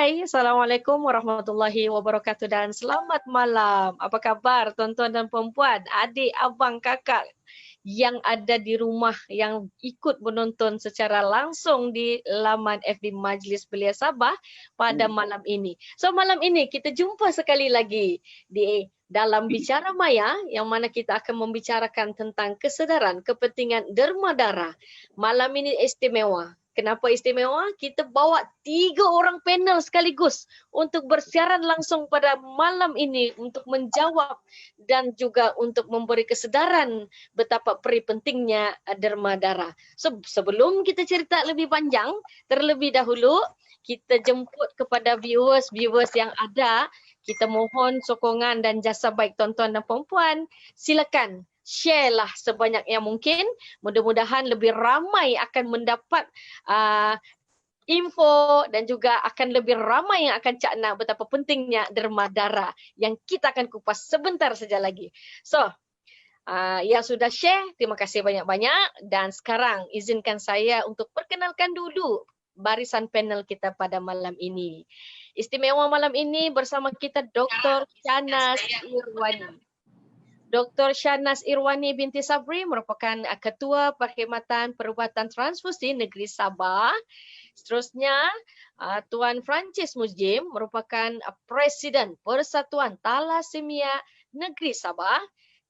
Hai, Assalamualaikum warahmatullahi wabarakatuh dan selamat malam. Apa kabar tuan-tuan dan puan-puan, adik, abang, kakak yang ada di rumah yang ikut menonton secara langsung di laman FB Majlis Belia Sabah pada malam ini. So malam ini kita jumpa sekali lagi di dalam Bicara Maya yang mana kita akan membicarakan tentang kesedaran kepentingan derma darah. Malam ini istimewa. Kenapa istimewa? Kita bawa 3 orang panel sekaligus untuk bersiaran langsung pada malam ini untuk menjawab dan juga untuk memberi kesedaran betapa pentingnya derma darah. So, sebelum kita cerita lebih panjang, terlebih dahulu kita jemput kepada viewers yang ada. Kita mohon sokongan dan jasa baik tuan-tuan dan puan-puan. Silakan share lah sebanyak yang mungkin. Mudah-mudahan lebih ramai akan mendapat info dan juga akan lebih ramai yang akan cakna betapa pentingnya derma darah yang kita akan kupas sebentar saja lagi. So, yang sudah share, terima kasih banyak-banyak. Dan sekarang izinkan saya untuk perkenalkan dulu barisan panel kita pada malam ini. Istimewa malam ini bersama kita Dr. Shahnaz Irwani. Dr. Shahnaz Irwani binti Sabri merupakan Ketua Perkhidmatan Perubatan Transfusi Negeri Sabah. Seterusnya, Tuan Francis Mujim merupakan Presiden Persatuan Thalassemia Negeri Sabah.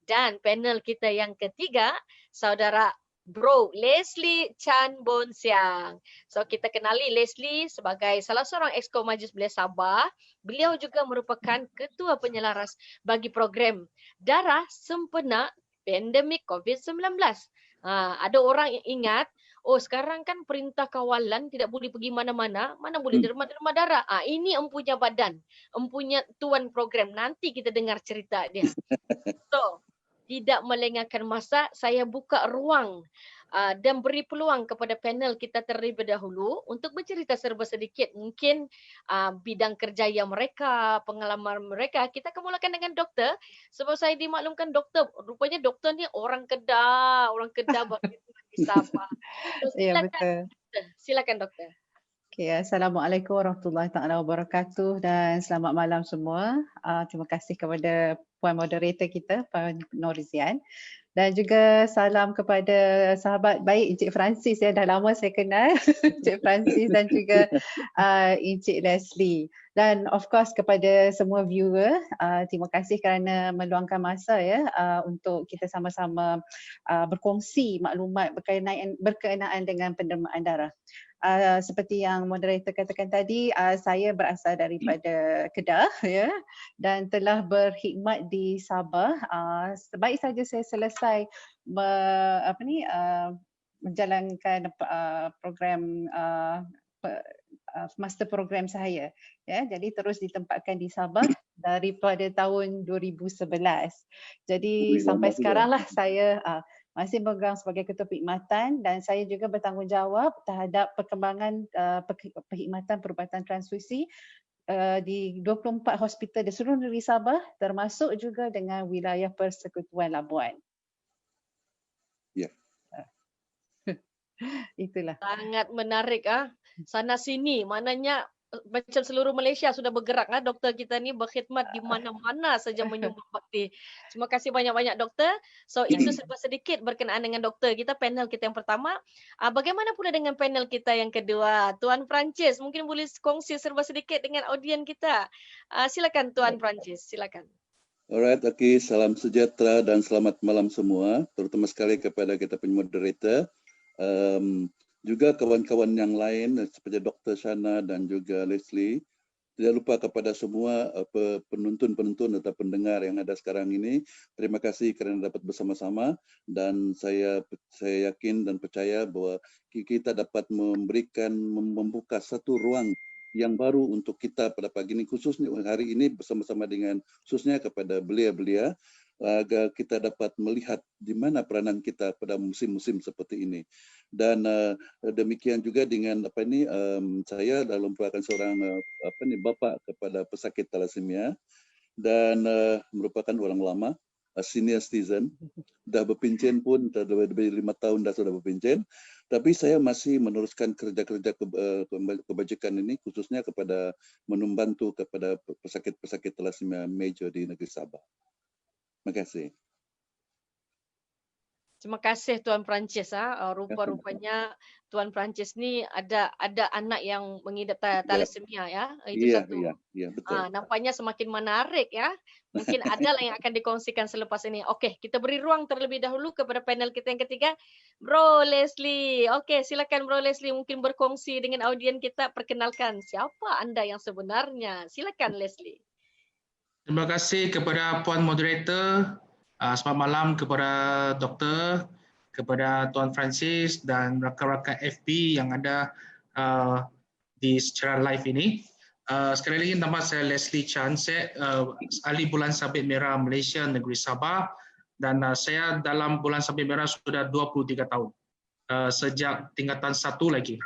Dan panel kita yang ketiga, Saudara Bro Leslie Chan Bon Siang. So kita kenali Leslie sebagai salah seorang exco Majlis Belia Sabah. Beliau juga merupakan ketua penyelaras bagi program Darah Sempena Pandemik COVID-19. Ada orang yang ingat, oh sekarang kan perintah kawalan tidak boleh pergi mana-mana, mana boleh derma-derma darah. Ini empunya badan, empunya tuan program. Nanti kita dengar cerita dia. So, tidak melengahkan masa, saya buka ruang dan beri peluang kepada panel kita terlebih dahulu untuk bercerita serba sedikit. Mungkin bidang kerjaya mereka, pengalaman mereka. Kita akan mulakan dengan doktor. Sebab saya dimaklumkan doktor, rupanya doktor ni orang Kedah berkhidmat di Sabah. So, Ya, betul. Silakan doktor. Okay, Assalamualaikum warahmatullahi taala wabarakatuh dan selamat malam semua. Terima kasih kepada puan moderator kita, Puan Norizian. Dan juga salam kepada sahabat baik Encik Francis, dah lama saya kenal Encik Francis dan juga Encik Leslie. Dan of course kepada semua viewer, terima kasih kerana meluangkan masa untuk kita sama-sama berkongsi maklumat berkenaan dengan pendermaan darah. Seperti yang moderator katakan tadi, saya berasal daripada Kedah dan telah berkhidmat di Sabah. Sebaik saja saya selesai menjalankan program master program saya, jadi terus ditempatkan di Sabah daripada tahun 2011. Jadi sampai sekarang lah saya masih berpegang sebagai ketua perkhidmatan dan saya juga bertanggungjawab terhadap perkembangan perkhidmatan perubatan transfusi di 24 hospital di seluruh negeri Sabah, termasuk juga dengan wilayah Persekutuan Labuan. Ya. Itulah. Sangat menarik sana sini, maknanya macam seluruh Malaysia sudah bergerak doktor kita ni berkhidmat di mana-mana saja menyumbang bakti. Terima kasih banyak-banyak doktor. So itu serba sedikit berkenaan dengan doktor kita, panel kita yang pertama. Bagaimana pula dengan panel kita yang kedua? Tuan Francis mungkin boleh kongsi serba sedikit dengan audien kita. Silakan Tuan Francis, silakan. Alright, okay. Salam sejahtera dan selamat malam semua, terutama sekali kepada kita punya moderator. Juga kawan-kawan yang lain seperti Dr. Shana dan juga Leslie. Tidak lupa kepada semua penonton-penonton atau pendengar yang ada sekarang ini. Terima kasih kerana dapat bersama-sama dan saya yakin dan percaya bahawa kita dapat membuka satu ruang yang baru untuk kita pada pagi ini, khususnya hari ini bersama-sama dengan khususnya kepada belia-belia, agar kita dapat melihat di mana peranan kita pada musim-musim seperti ini. Dan demikian juga dengan saya dalam merupakan seorang bapa kepada pesakit thalassemia dan merupakan orang lama senior citizen, dah berpencen pun, dah lebih 5 tahun dah sudah berpencen. Tapi saya masih meneruskan kerja-kerja kebajikan ini khususnya kepada membantu kepada pesakit-pesakit thalassemia major di negeri Sabah. Terima kasih. Terima kasih Tuan Perancis. Rupa-rupanya Tuan Perancis ni ada anak yang mengidap thalassemia ya. Itu satu. Ya, betul. Nampaknya semakin menarik ya. Mungkin ada lah yang akan dikongsikan selepas ini. Okey, kita beri ruang terlebih dahulu kepada panel kita yang ketiga. Bro Leslie. Okey, silakan Bro Leslie mungkin berkongsi dengan audien kita, perkenalkan siapa anda yang sebenarnya. Silakan Leslie. Terima kasih kepada Puan Moderator. Selamat malam kepada doktor, kepada Tuan Francis dan rakan-rakan FB yang ada di secara live ini. Sekali lagi nama saya Leslie Chan, saya ahli Bulan Sabit Merah Malaysia Negeri Sabah dan saya dalam Bulan Sabit Merah sudah 23 tahun sejak tingkatan 1 lagi.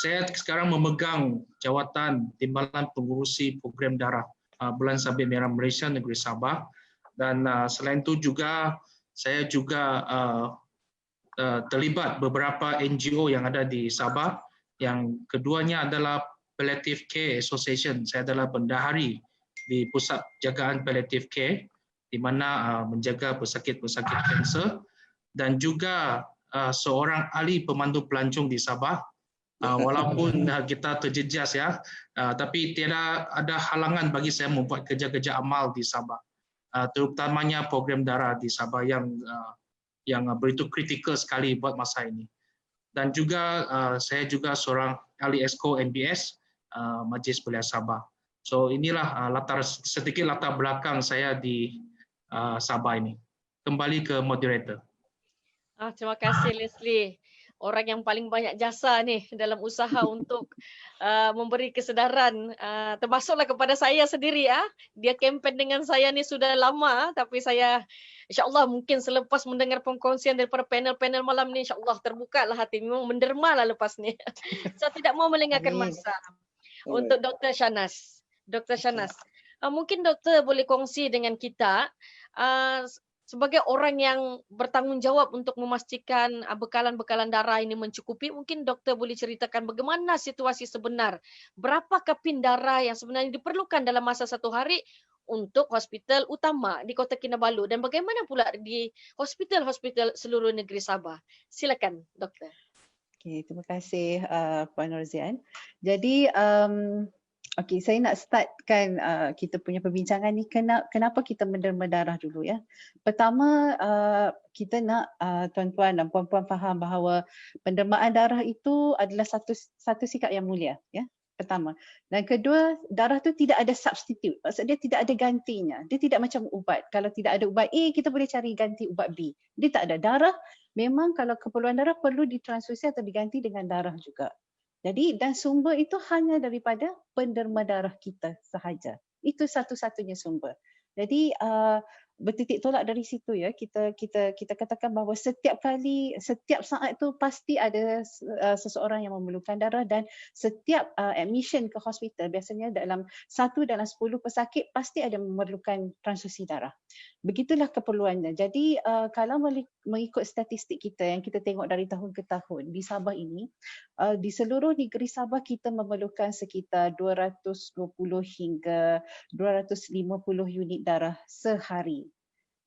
Saya sekarang memegang jawatan Timbalan Pengurusi Program Darah Bulan Sabit Merah Malaysia Negeri Sabah. Dan selain itu juga saya juga terlibat beberapa NGO yang ada di Sabah. Yang keduanya adalah Palliative Care Association. Saya adalah bendahari di Pusat Jagaan Palliative Care di mana menjaga pesakit-pesakit kanser dan juga seorang ahli pemandu pelancong di Sabah. Walaupun kita terjejas ya, tapi tiada ada halangan bagi saya membuat kerja-kerja amal di Sabah. Terutamanya program darah di Sabah yang begitu kritikal sekali buat masa ini. Dan juga saya juga seorang ahli Esko NBS Majlis Belia Sabah. So inilah sedikit latar belakang saya di Sabah ini. Kembali ke moderator. Terima kasih Leslie. Orang yang paling banyak jasa nih dalam usaha untuk memberi kesedaran, termasuklah kepada saya sendiri ya. Dia kempen dengan saya ni sudah lama, tapi saya insya-Allah mungkin selepas mendengar perkongsian daripada panel-panel malam ni, insya-Allah terbukalah hati, memang mendermalah lepas ni. Saya tidak mau melengahkan masa. Untuk Dr. Shahnaz. Dr. Shahnaz, mungkin doktor boleh kongsi dengan kita sebagai orang yang bertanggungjawab untuk memastikan bekalan-bekalan darah ini mencukupi, mungkin doktor boleh ceritakan bagaimana situasi sebenar. Berapakah pin darah yang sebenarnya diperlukan dalam masa 1 hari untuk hospital utama di Kota Kinabalu dan bagaimana pula di hospital-hospital seluruh negeri Sabah. Silakan doktor. Okay, terima kasih Puan Norzian. Jadi okey, saya nak startkan kita punya perbincangan ni kenapa kita menderma darah dulu ya. Pertama kita nak tuan-tuan dan puan-puan faham bahawa pendermaan darah itu adalah satu sikap yang mulia ya. Pertama. Dan kedua, darah tu tidak ada substitute. Maksud dia tidak ada gantinya. Dia tidak macam ubat. Kalau tidak ada ubat A, kita boleh cari ganti ubat B. Dia tak ada. Darah memang kalau keperluan darah perlu ditransfusi atau diganti dengan darah juga. Jadi dan sumber itu hanya daripada penderma darah kita sahaja. Itu satu-satunya sumber. Jadi bertitik tolak dari situ ya, kita katakan bahawa setiap saat tu pasti ada seseorang yang memerlukan darah dan setiap admission ke hospital biasanya dalam 10 pesakit pasti ada memerlukan transfusi darah. Begitulah keperluannya. Jadi kalau mengikut statistik kita yang kita tengok dari tahun ke tahun di Sabah ini, di seluruh negeri Sabah kita memerlukan sekitar 220 hingga 250 unit darah sehari.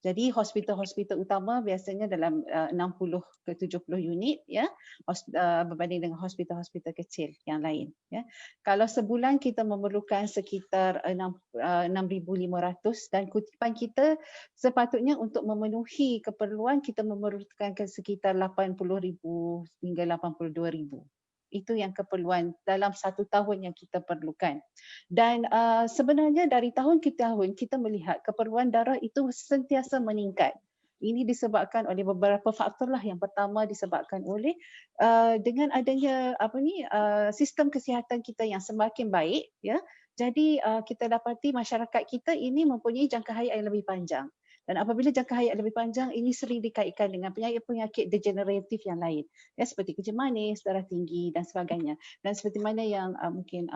Jadi hospital-hospital utama biasanya dalam 60 ke 70 unit ya, berbanding dengan hospital-hospital kecil yang lain ya. Kalau sebulan kita memerlukan sekitar 6,500 dan kutipan kita sepatutnya untuk memenuhi keperluan kita memerlukan sekitar 80,000 hingga 82,000. Itu yang keperluan dalam 1 tahun yang kita perlukan. Dan sebenarnya dari tahun ke tahun kita melihat keperluan darah itu sentiasa meningkat. Ini disebabkan oleh beberapa faktor lah. Yang pertama disebabkan oleh dengan adanya sistem kesihatan kita yang semakin baik ya. Jadi kita dapati masyarakat kita ini mempunyai jangka hayat yang lebih panjang. Dan apabila jangka hayat lebih panjang, ini sering dikaitkan dengan penyakit-penyakit degeneratif yang lain, ya, seperti kencing manis, darah tinggi dan sebagainya. Dan seperti mana yang mungkin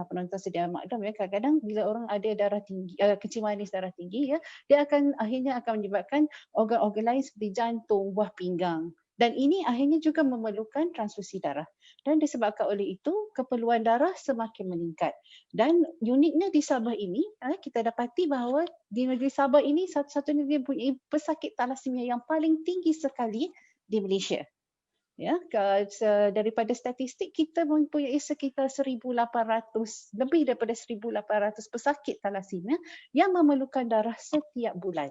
penonton sedia maklum, ya, kadang-kadang bila orang ada darah tinggi, kencing manis, darah tinggi, ya, dia akhirnya akan menyebabkan organ-organ lain seperti jantung, buah pinggang. Dan ini akhirnya juga memerlukan transfusi darah. Dan disebabkan oleh itu, keperluan darah semakin meningkat. Dan uniknya di Sabah ini, kita dapati bahawa di negeri Sabah ini satu-satunya dia punya pesakit thalassemia yang paling tinggi sekali di Malaysia. Ya, daripada statistik kita mempunyai sekitar 1,800, lebih daripada 1,800 pesakit thalassemia yang memerlukan darah setiap bulan.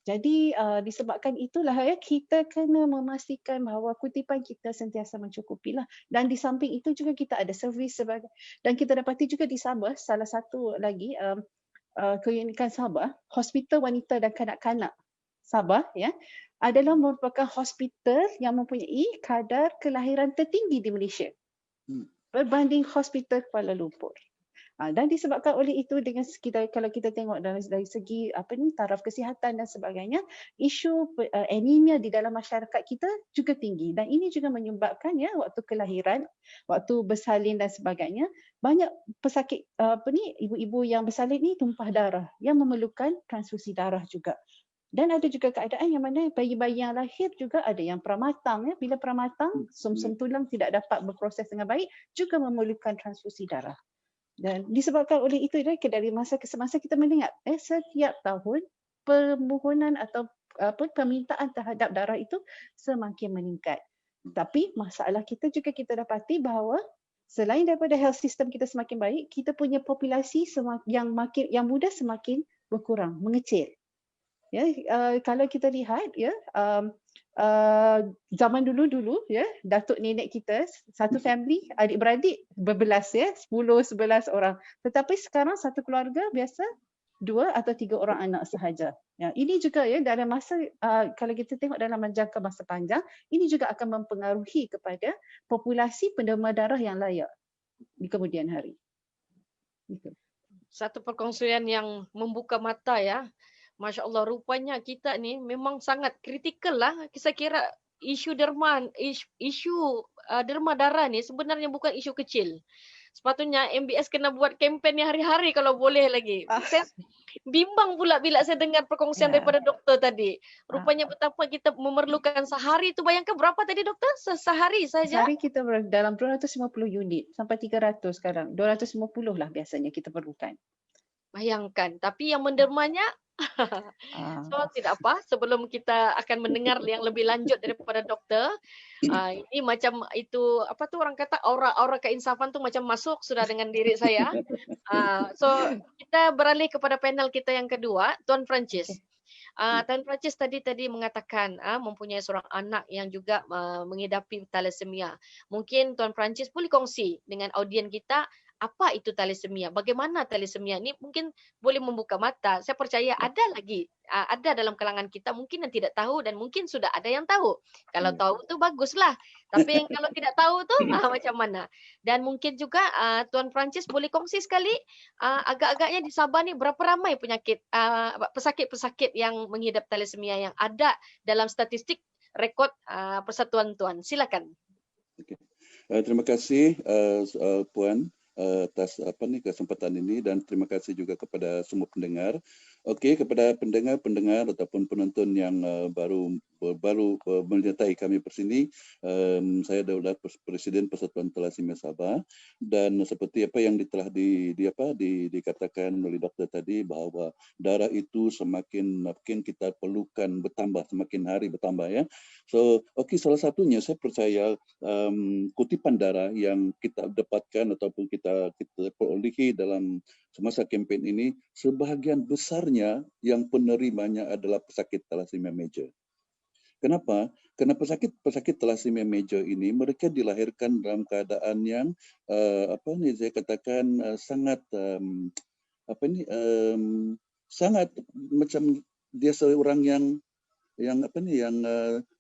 Jadi disebabkan itulah, ya, kita kena memastikan bahawa kutipan kita sentiasa mencukupilah. Dan di samping itu juga kita ada servis sebagai, dan kita dapati juga di Sabah salah satu lagi keunikan Sabah, Hospital Wanita dan Kanak-kanak Sabah, ya, adalah merupakan hospital yang mempunyai kadar kelahiran tertinggi di Malaysia berbanding hospital Kuala Lumpur. Dan disebabkan oleh itu, dengan kalau kita tengok dari segi taraf kesihatan dan sebagainya, isu anemia di dalam masyarakat kita juga tinggi, dan ini juga menyebabkan, ya, waktu kelahiran, waktu bersalin dan sebagainya, banyak pesakit ibu-ibu yang bersalin ni tumpah darah yang memerlukan transfusi darah juga. Dan ada juga keadaan yang mana bayi-bayi yang lahir juga ada yang pramatang, ya, bila pramatang sum-sum tulang tidak dapat berproses dengan baik juga memerlukan transfusi darah. Dan disebabkan oleh itu, dari masa ke semasa kita mendengar setiap tahun permohonan atau permintaan terhadap darah itu semakin meningkat. Tapi masalah kita juga kita dapati bahawa selain daripada health system kita semakin baik, kita punya populasi yang muda semakin berkurang, mengecil. Ya, kalau kita lihat, ya, zaman dulu, ya, datuk nenek kita satu family adik-beradik berbelas, ya, 10-11 orang. Tetapi sekarang satu keluarga biasa 2 atau 3 orang anak sahaja. Ya, ini juga, ya, dalam masa kalau kita tengok dalam jangka masa panjang, ini juga akan mempengaruhi kepada populasi penderma darah yang layak di kemudian hari. Itu. Satu perkongsian yang membuka mata, ya. Masya Allah, rupanya kita ni memang sangat kritikal lah. Saya kira isu derma darah ni sebenarnya bukan isu kecil. Sepatutnya MBS kena buat kempen ni hari-hari kalau boleh lagi. Saya bimbang pula bila saya dengar perkongsian daripada doktor tadi. Rupanya betapa kita memerlukan sehari tu, bayangkan berapa tadi doktor? Sehari saja? Sehari kita dalam 250 unit sampai 300 sekarang. 250 lah biasanya kita perlukan. Bayangkan, tapi yang mendermanya so tidak apa, sebelum kita akan mendengar yang lebih lanjut daripada doktor, ini macam itu apa tu orang kata aura keinsafan tu macam masuk sudah dengan diri saya. So kita beralih kepada panel kita yang kedua, Tuan Francis. Tuan Francis tadi mengatakan mempunyai seorang anak yang juga mengidapi thalassemia. Mungkin Tuan Francis boleh kongsi dengan audien kita apa itu thalassemia, bagaimana thalassemia ni mungkin boleh membuka mata. Saya percaya ada dalam kalangan kita mungkin yang tidak tahu dan mungkin sudah ada yang tahu. Kalau tahu tu baguslah. Tapi yang kalau tidak tahu tu macam mana? Dan mungkin juga Tuan Francis boleh kongsi sekali agak-agaknya di Sabah ni berapa ramai penyakit pesakit-pesakit yang mengidap thalassemia yang ada dalam statistik rekod Persatuan Tuan. Silakan. Okay. Terima kasih Puan atas kesempatan ini, dan terima kasih juga kepada semua pendengar. Okey, kepada pendengar ataupun penonton yang baru menyertai kami di sini, saya adalah Presiden Persatuan Thalassemia Sabah, dan seperti apa yang telah dikatakan oleh doktor tadi, bahawa darah itu semakin kita perlukan semakin hari bertambah, ya. So, okey, salah satunya saya percaya kutipan darah yang kita dapatkan ataupun kita perolehi dalam semasa kempen ini, sebahagian besarnya yang penerimanya adalah pesakit thalassemia major. Kenapa? Kerana pesakit thalassemia major ini mereka dilahirkan dalam keadaan yang saya katakan sangat sangat macam dia seorang yang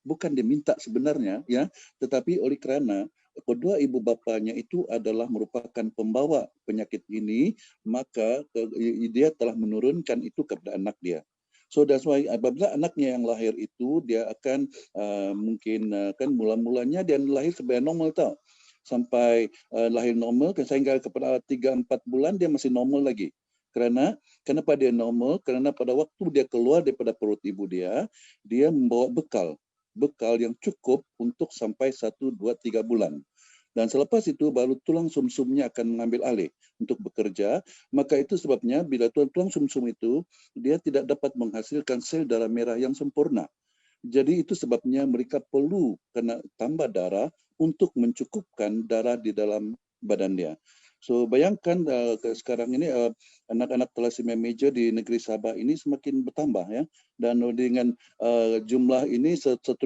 bukan diminta sebenarnya, ya, tetapi oleh kerana kedua ibu bapanya itu adalah merupakan pembawa penyakit ini, maka dia telah menurunkan itu kepada anak dia. So that's why apabila anaknya yang lahir itu dia akan mungkin kan mula-mulanya dia lahir sebagai normal tau. Sampai lahir normal sehingga kepada 3-4 bulan dia masih normal lagi. Kenapa dia normal? Karena pada waktu dia keluar daripada perut ibu dia membawa bekal yang cukup untuk sampai 1, 2, 3 bulan. Dan selepas itu baru tulang sumsumnya akan mengambil alih untuk bekerja. Maka itu sebabnya bila tulang sumsum itu dia tidak dapat menghasilkan sel darah merah yang sempurna. Jadi itu sebabnya mereka perlu kena tambah darah untuk mencukupkan darah di dalam badan dia. So bayangkan sekarang ini anak-anak thalassemia major di negeri Sabah ini semakin bertambah ya, dan dengan jumlah ini 1,814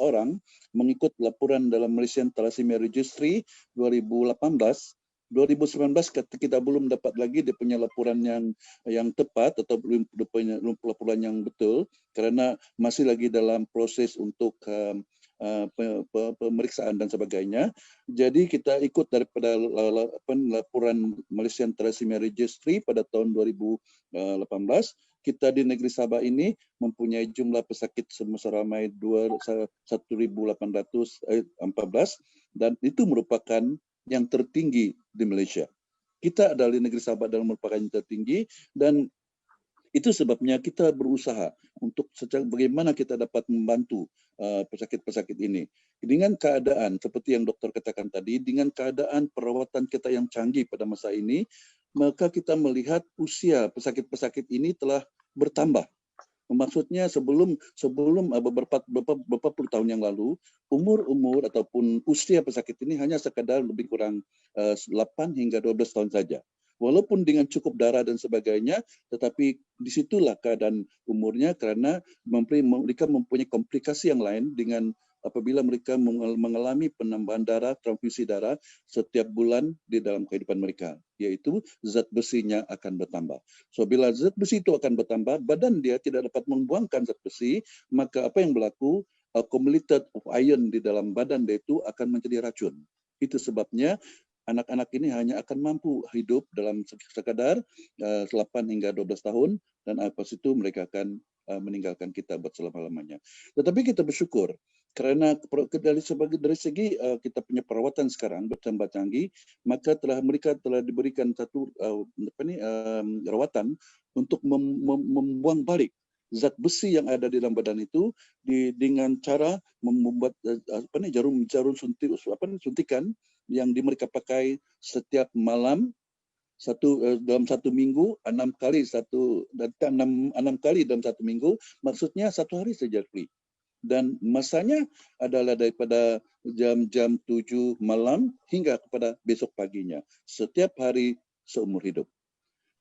orang mengikut laporan dalam Malaysian Thalassemia Registry 2018. 2019 kita belum dapat lagi dia punya laporan yang tepat atau belum punya laporan yang betul kerana masih lagi dalam proses untuk pemeriksaan dan sebagainya. Jadi kita ikut daripada laporan Malaysian Thalassemia Registry pada tahun 2018. Kita di negeri Sabah ini mempunyai jumlah pesakit seramai 1,814 dan itu merupakan yang tertinggi di Malaysia. Kita adalah di negeri Sabah dan merupakan yang tertinggi dan itu sebabnya kita berusaha untuk bagaimana kita dapat membantu pesakit-pesakit ini. Dengan keadaan seperti yang dokter katakan tadi, dengan keadaan perawatan kita yang canggih pada masa ini, maka kita melihat usia pesakit-pesakit ini telah bertambah. Maksudnya sebelum beberapa puluh tahun yang lalu, umur ataupun usia pesakit ini hanya sekadar lebih kurang 8 hingga 12 tahun saja. Walaupun dengan cukup darah dan sebagainya, tetapi disitulah keadaan umurnya karena mereka mempunyai komplikasi yang lain dengan apabila mereka mengalami penambahan darah, transfusi darah setiap bulan di dalam kehidupan mereka, yaitu zat besinya akan bertambah. So bila zat besi itu akan bertambah, badan dia tidak dapat membuangkan zat besi, maka apa yang berlaku? Accumulated of iron di dalam badan dia itu akan menjadi racun. Itu sebabnya anak-anak ini hanya akan mampu hidup dalam sekadar 8 hingga 12 tahun dan lepas itu mereka akan meninggalkan kita buat selama-lamanya. Tetapi kita bersyukur kerana dari segi kita punya perawatan sekarang bertambah canggih, maka mereka telah diberikan satu rawatan untuk membuang balik zat besi yang ada di dalam badan itu dengan cara membuat jarum suntikan yang mereka pakai setiap malam dalam 1 minggu 6 kali dalam 1 minggu, maksudnya 1 hari saja free. Dan masanya adalah daripada jam 7 malam hingga kepada besok paginya, setiap hari seumur hidup.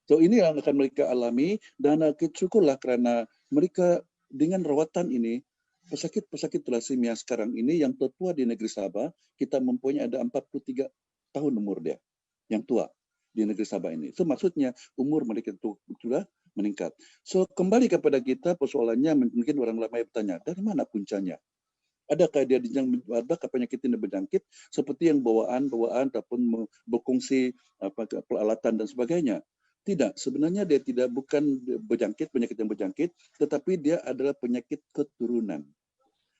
So ini yang akan mereka alami dan syukurlah kerana mereka dengan rawatan ini, pesakit-pesakit thalassemia sekarang ini yang tertua di negeri Sabah, kita mempunyai ada 43 tahun umur dia, yang tua di negeri Sabah ini. So maksudnya umur mereka itu sudah meningkat. So kembali kepada kita, persoalannya mungkin orang ramai bertanya, dari mana puncanya? Adakah penyakit ini berjangkit seperti yang bawaan ataupun berkongsi peralatan dan sebagainya? Tidak, sebenarnya dia bukan penyakit yang berjangkit, tetapi dia adalah penyakit keturunan.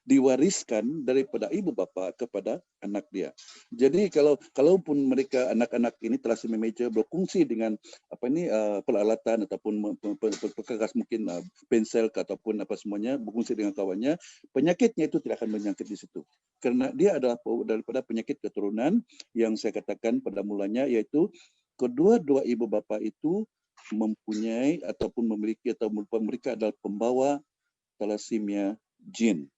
Diwariskan daripada ibu bapa kepada anak dia. Jadi kalaupun mereka anak-anak ini thalassemia major berkongsi dengan peralatan ataupun perkakas mungkin pensel ataupun apa semuanya berkongsi dengan kawannya, penyakitnya itu tidak akan berjangkit di situ. Karena dia adalah daripada penyakit keturunan yang saya katakan pada mulanya, yaitu kedua-dua ibu bapa itu mempunyai ataupun memiliki atau mereka adalah pembawa thalassemia gene.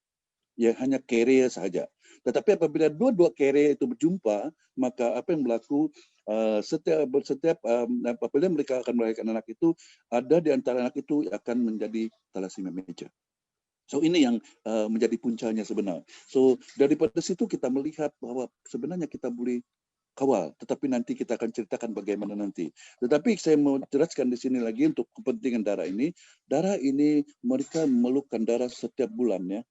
Ya hanya carrier sahaja. Tetapi apabila dua-dua carrier itu berjumpa, maka apa yang berlaku setiap apabila mereka akan melahirkan anak itu, ada di antara anak itu akan menjadi thalassemia major. So ini yang menjadi puncanya sebenarnya. So daripada situ kita melihat bahwa sebenarnya kita boleh kawal, tetapi nanti kita akan ceritakan bagaimana nanti. Tetapi saya mau jelaskan di sini lagi untuk kepentingan darah ini. Darah ini mereka memerlukan darah setiap bulan ya.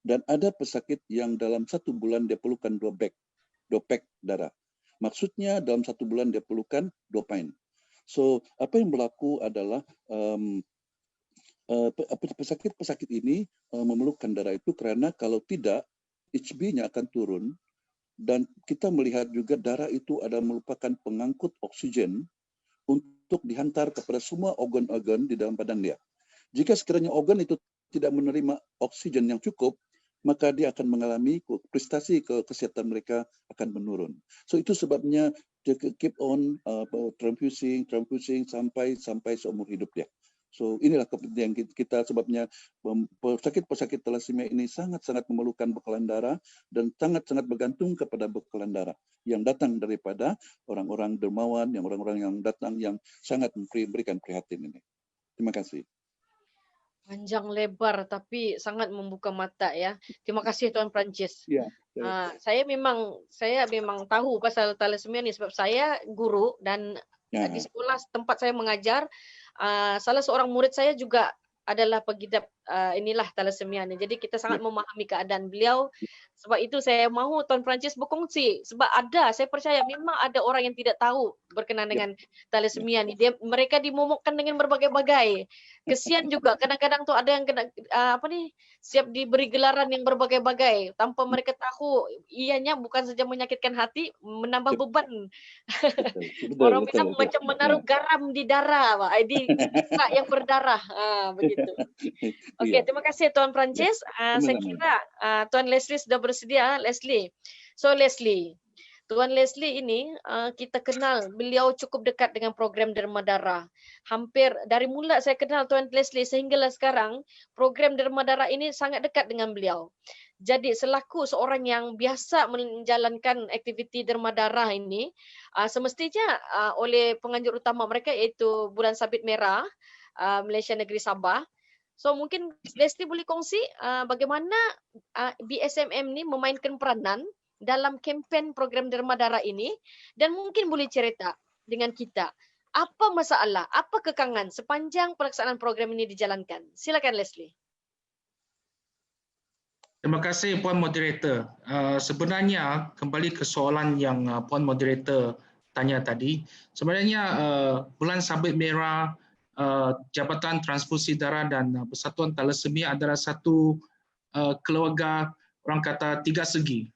Dan ada pesakit yang dalam 1 bulan dia perlukan 2 pack darah. Maksudnya dalam 1 bulan dia perlukan 2 pint. So apa yang berlaku adalah pesakit-pesakit ini memerlukan darah itu karena kalau tidak HB-nya akan turun, dan kita melihat juga darah itu adalah merupakan pengangkut oksigen untuk dihantar kepada semua organ-organ di dalam badan dia. Jika sekiranya organ itu tidak menerima oksigen yang cukup, maka dia akan mengalami prestasi kesehatan mereka akan menurun. So itu sebabnya dia keep on transfusing sampai seumur hidup dia. So inilah kepentingan kita, sebabnya pesakit-pesakit thalassemia ini sangat-sangat memerlukan bekalan darah dan sangat-sangat bergantung kepada bekalan darah yang datang daripada orang-orang dermawan, yang orang-orang yang datang yang sangat memberikan prihatin ini. Terima kasih. Panjang lebar tapi sangat membuka mata ya. Terima kasih Tuan Perancis. Ya. Saya memang tahu pasal thalassemia ni sebab saya guru dan di sekolah tempat saya mengajar, salah seorang murid saya juga adalah pengidap inilah thalassemia ni. Jadi kita sangat memahami keadaan beliau. Sebab itu saya mahu Tuan Perancis berkongsi, sebab saya percaya memang ada orang yang tidak tahu berkenaan dengan thalassemia ni. Mereka dimomokkan dengan berbagai-bagai. Kesian juga kadang-kadang tu ada yang kena siap diberi gelaran yang berbagai-bagai tanpa mereka tahu ianya bukan saja menyakitkan hati, menambah beban. Orang bilang macam menaruh garam di darah, di yang berdarah, begitu. Okey, terima kasih Tuan Perancis. Saya kira Tuan Leslie sudah bersedia. Leslie. So Leslie, Tuan Leslie ini kita kenal, beliau cukup dekat dengan program derma darah. Hampir dari mula saya kenal Tuan Leslie sehinggalah sekarang, program derma darah ini sangat dekat dengan beliau. Jadi selaku seorang yang biasa menjalankan aktiviti derma darah ini, semestinya oleh penganjur utama mereka iaitu Bulan Sabit Merah Malaysia Negeri Sabah. So mungkin Leslie boleh kongsi bagaimana BSMM ni memainkan peranan dalam kempen program derma darah ini, dan mungkin boleh cerita dengan kita apa masalah, apa kekangan sepanjang pelaksanaan program ini dijalankan. Silakan Leslie. Terima kasih Puan Moderator. Sebenarnya kembali ke soalan yang Puan Moderator tanya tadi, sebenarnya Bulan Sabit Merah, Jabatan Transfusi Darah dan Persatuan Thalassemia adalah satu keluarga, orang kata 3 segi.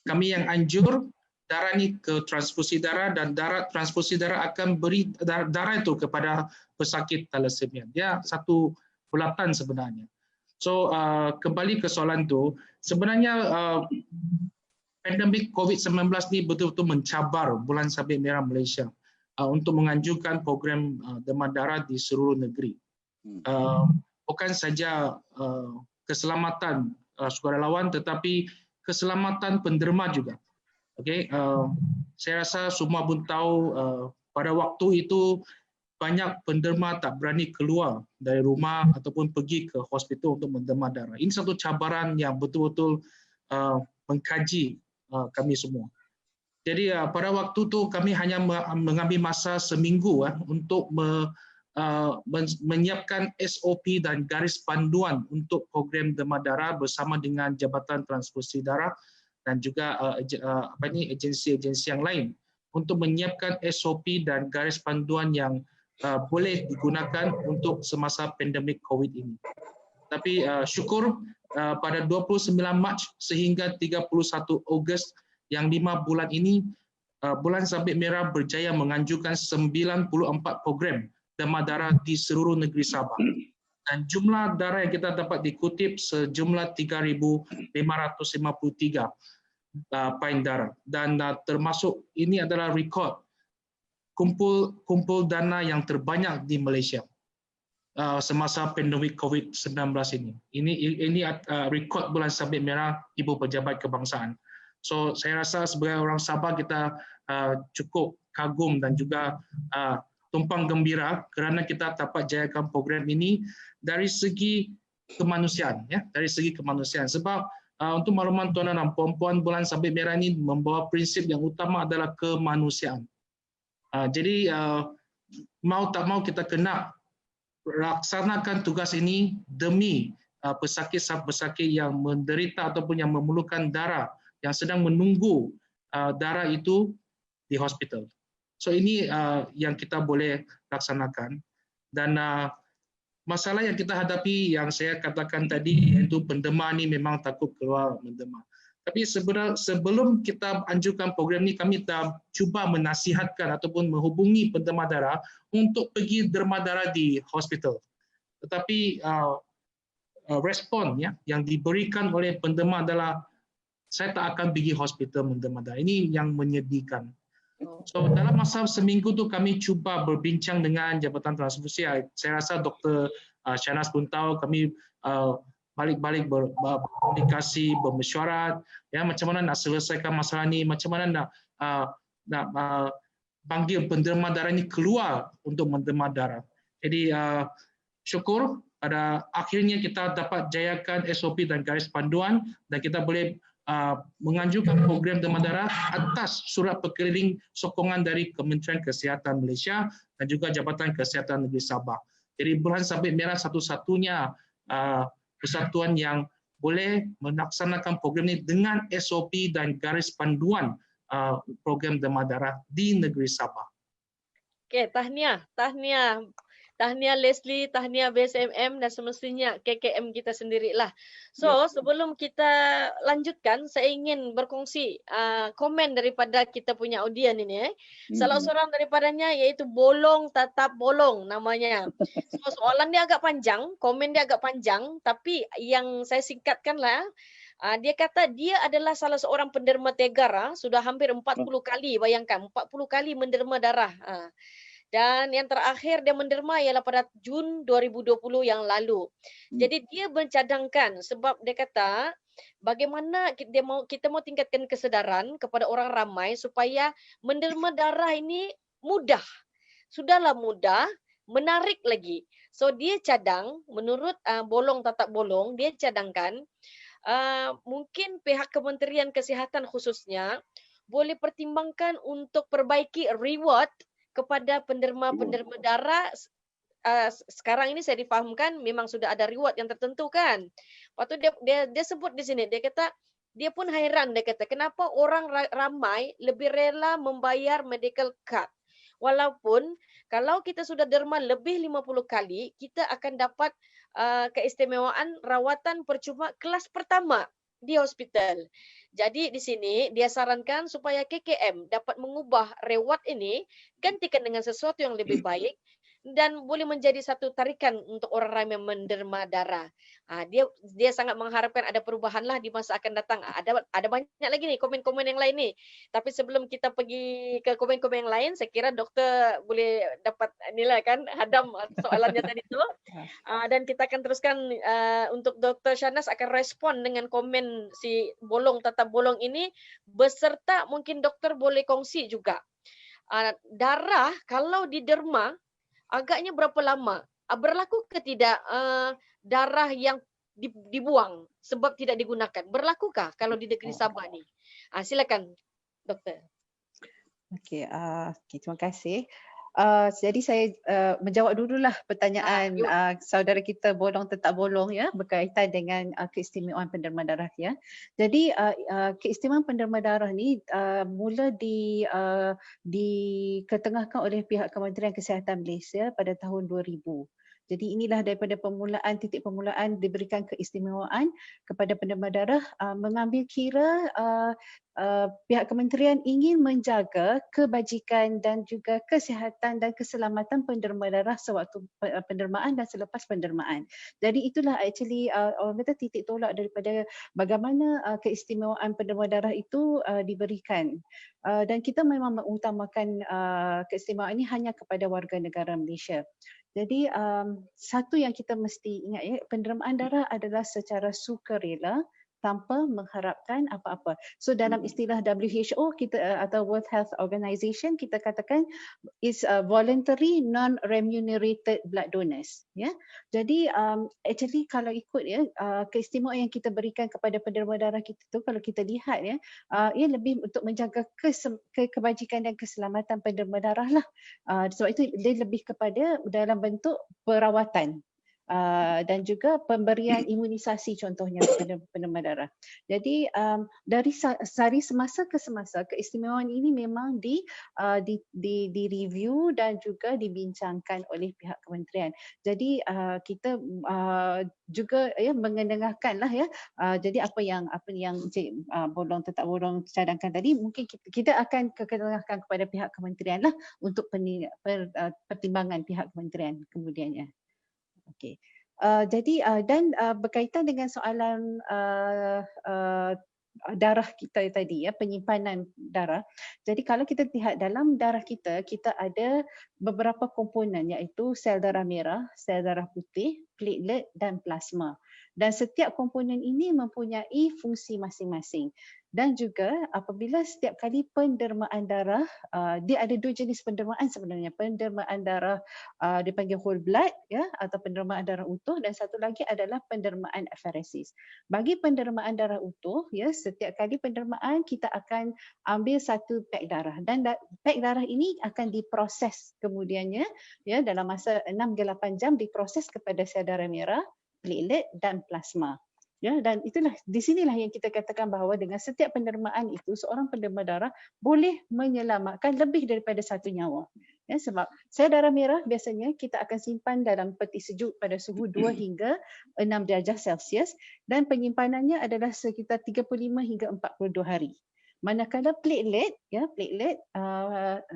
Kami yang anjur darah ni ke transfusi darah, dan transfusi darah akan beri darah itu kepada pesakit thalassemia. Dia satu bulatan sebenarnya. So kembali ke soalan tu, sebenarnya pandemik COVID-19 ni betul-betul mencabar Bulan Sabit Merah Malaysia untuk menganjurkan program derma darah di seluruh negeri. Bukan saja keselamatan sukarelawan, tetapi keselamatan penderma juga. Okay, saya rasa semua pun tahu pada waktu itu banyak penderma tak berani keluar dari rumah ataupun pergi ke hospital untuk menderma darah. Ini satu cabaran yang betul-betul mengkaji kami semua. Jadi pada waktu itu kami hanya mengambil masa seminggu untuk menyiapkan SOP dan garis panduan untuk program derma darah bersama dengan Jabatan Transfusi Darah dan juga agensi-agensi yang lain untuk menyiapkan SOP dan garis panduan yang boleh digunakan untuk semasa pandemik COVID ini. Tapi syukur pada 29 Mac sehingga 31 Ogos yang 5 bulan ini, Bulan Sabit Merah berjaya menganjurkan 94 program derma darah di seluruh negeri Sabah. Dan jumlah darah yang kita dapat dikutip sejumlah 3,553 pint darah. Dan termasuk ini adalah rekod kumpul dana yang terbanyak di Malaysia semasa pandemik COVID-19 ini. Ini rekod Bulan Sabit Merah Ibu Pejabat Kebangsaan. So saya rasa sebagai orang Sabah kita cukup kagum dan juga tumpang gembira kerana kita dapat jayakan program ini dari segi kemanusiaan, dari segi kemanusiaan. Sebab untuk makluman tuan dan puan-puan, Bulan Sabit Merah ini membawa prinsip yang utama adalah kemanusiaan. Jadi mau tak mau kita kena laksanakan tugas ini demi pesakit yang menderita ataupun yang memerlukan darah, yang sedang menunggu darah itu di hospital. So ini yang kita boleh laksanakan. Dan masalah yang kita hadapi yang saya katakan tadi, iaitu pendema ni memang takut keluar mendema. Tapi sebelum kita anjurkan program ni, kami dah cuba menasihatkan ataupun menghubungi pendema darah untuk pergi derma darah di hospital. Tetapi respon yang diberikan oleh pendema adalah saya tak akan pergi hospital mendema darah. Ini yang menyedihkan. So dalam masa seminggu tu kami cuba berbincang dengan Jabatan Transfusi. Saya rasa Dr. Shahnaz pun tahu, kami balik-balik berkomunikasi, bermesyuarat, ya, macam mana nak selesaikan masalah ni, macam mana nak panggil penderma darah ni keluar untuk menderma darah. Jadi syukur pada akhirnya kita dapat jayakan SOP dan garis panduan, dan kita boleh menganjurkan program derma darah atas surat perkeliling sokongan dari Kementerian Kesihatan Malaysia dan juga Jabatan Kesihatan Negeri Sabah. Jadi Berhad Sabit Merah satu-satunya persatuan yang boleh melaksanakan program ini dengan SOP dan garis panduan program derma darah di negeri Sabah. Okey, tahniah Leslie, tahniah BSMM dan semestinya KKM kita sendirilah. So, sebelum kita lanjutkan, saya ingin berkongsi komen daripada kita punya audien ini. Salah seorang daripadanya iaitu Bolong Tatap Bolong namanya. So, soalan dia agak panjang, komen dia agak panjang, tapi yang saya singkatkanlah. Dia kata dia adalah salah seorang penderma tegar, sudah hampir 40 kali, bayangkan 40 kali menderma darah. Dan yang terakhir dia menderma ialah pada Jun 2020 yang lalu. Jadi dia mencadangkan sebab dia kata bagaimana kita mau tingkatkan kesedaran kepada orang ramai supaya menderma darah ini mudah. Sudahlah mudah, menarik lagi. So dia cadang, menurut Bolong Tatap Bolong, dia cadangkan mungkin pihak Kementerian Kesihatan khususnya boleh pertimbangkan untuk perbaiki reward kepada penderma-penderma darah. Sekarang ini saya difahamkan memang sudah ada reward yang tertentu kan. Lepas tu dia sebut di sini, dia kata dia pun hairan, dia kata kenapa orang ramai lebih rela membayar medical card. Walaupun kalau kita sudah derma lebih 50 kali, kita akan dapat keistimewaan rawatan percuma kelas pertama di hospital. Jadi di sini dia sarankan supaya KKM dapat mengubah reward ini, gantikan dengan sesuatu yang lebih baik dan boleh menjadi satu tarikan untuk orang ramai menderma darah. Dia sangat mengharapkan ada perubahanlah di masa akan datang. Ada banyak lagi nih komen-komen yang lain nih. Tapi sebelum kita pergi ke komen-komen yang lain, saya kira doktor boleh dapat inilah kan hadam soalannya tadi tu. Dan kita akan teruskan untuk Dr. Shahnaz akan respon dengan komen si Bolong Tatap Bolong ini, beserta mungkin doktor boleh kongsi juga. Darah kalau diderma agaknya berapa lama? Berlaku ke tidak darah yang dibuang sebab tidak digunakan? Berlakukah kalau di negeri Sabah ni? Silakan doktor. Okey, terima kasih. Jadi saya menjawab dululah pertanyaan saudara kita Bolong Tatap Bolong ya, berkaitan dengan keistimewaan penderma darah ya. Jadi keistimewaan penderma darah ni mula diketengahkan oleh pihak Kementerian Kesihatan Malaysia pada tahun 2000. Jadi inilah daripada titik permulaan diberikan keistimewaan kepada penderma darah, mengambil kira pihak kementerian ingin menjaga kebajikan dan juga kesihatan dan keselamatan penderma darah sewaktu pendermaan dan selepas pendermaan. Jadi itulah actually orang kata titik tolak daripada bagaimana keistimewaan penderma darah itu diberikan. Dan kita memang mengutamakan keistimewaan ini hanya kepada warga negara Malaysia. Jadi satu yang kita mesti ingat ya, pendermaan darah adalah secara sukarela tanpa mengharapkan apa-apa. So dalam istilah WHO kita atau World Health Organization kita katakan is voluntary non-remunerated blood donors. Ya, jadi actually kalau ikut ya keistimewaan yang kita berikan kepada penderma darah kita tu, kalau kita lihat ya, ia lebih untuk menjaga kebajikan dan keselamatan penderma darah lah. Sebab itu dia lebih kepada dalam bentuk perawatan. dan juga pemberian imunisasi contohnya kepada penderma darah. Jadi dari semasa ke semasa, keistimewaan ini memang di review dan juga dibincangkan oleh pihak kementerian. Jadi kita juga mengendengahkan lah ya. Jadi apa yang Encik Bolong Tetap Bolong cadangkan tadi, mungkin kita akan kedengahkan kepada pihak kementerian lah untuk pertimbangan pihak kementerian kemudiannya. Okey. Jadi dan berkaitan dengan soalan darah kita tadi ya, penyimpanan darah. Jadi kalau kita lihat dalam darah kita, kita ada beberapa komponen iaitu sel darah merah, sel darah putih, platelet dan plasma. Dan setiap komponen ini mempunyai fungsi masing-masing. Dan juga apabila setiap kali pendermaan darah, dia ada dua jenis pendermaan sebenarnya. Pendermaan darah dipanggil whole blood ya, atau pendermaan darah utuh, dan satu lagi adalah pendermaan aferesis. Bagi pendermaan darah utuh ya, setiap kali pendermaan kita akan ambil satu pak darah, dan pak darah ini akan diproses kemudiannya ya, dalam masa 6 ke 8 jam diproses kepada sel darah merah, platelet dan plasma. Ya, dan itulah di sinilah yang kita katakan bahawa dengan setiap pendermaan itu seorang penderma darah boleh menyelamatkan lebih daripada satu nyawa. Ya, sebab sel darah merah biasanya kita akan simpan dalam peti sejuk pada suhu 2 hingga 6 darjah Celsius dan penyimpanannya adalah sekitar 35 hingga 42 hari. Manakala platelet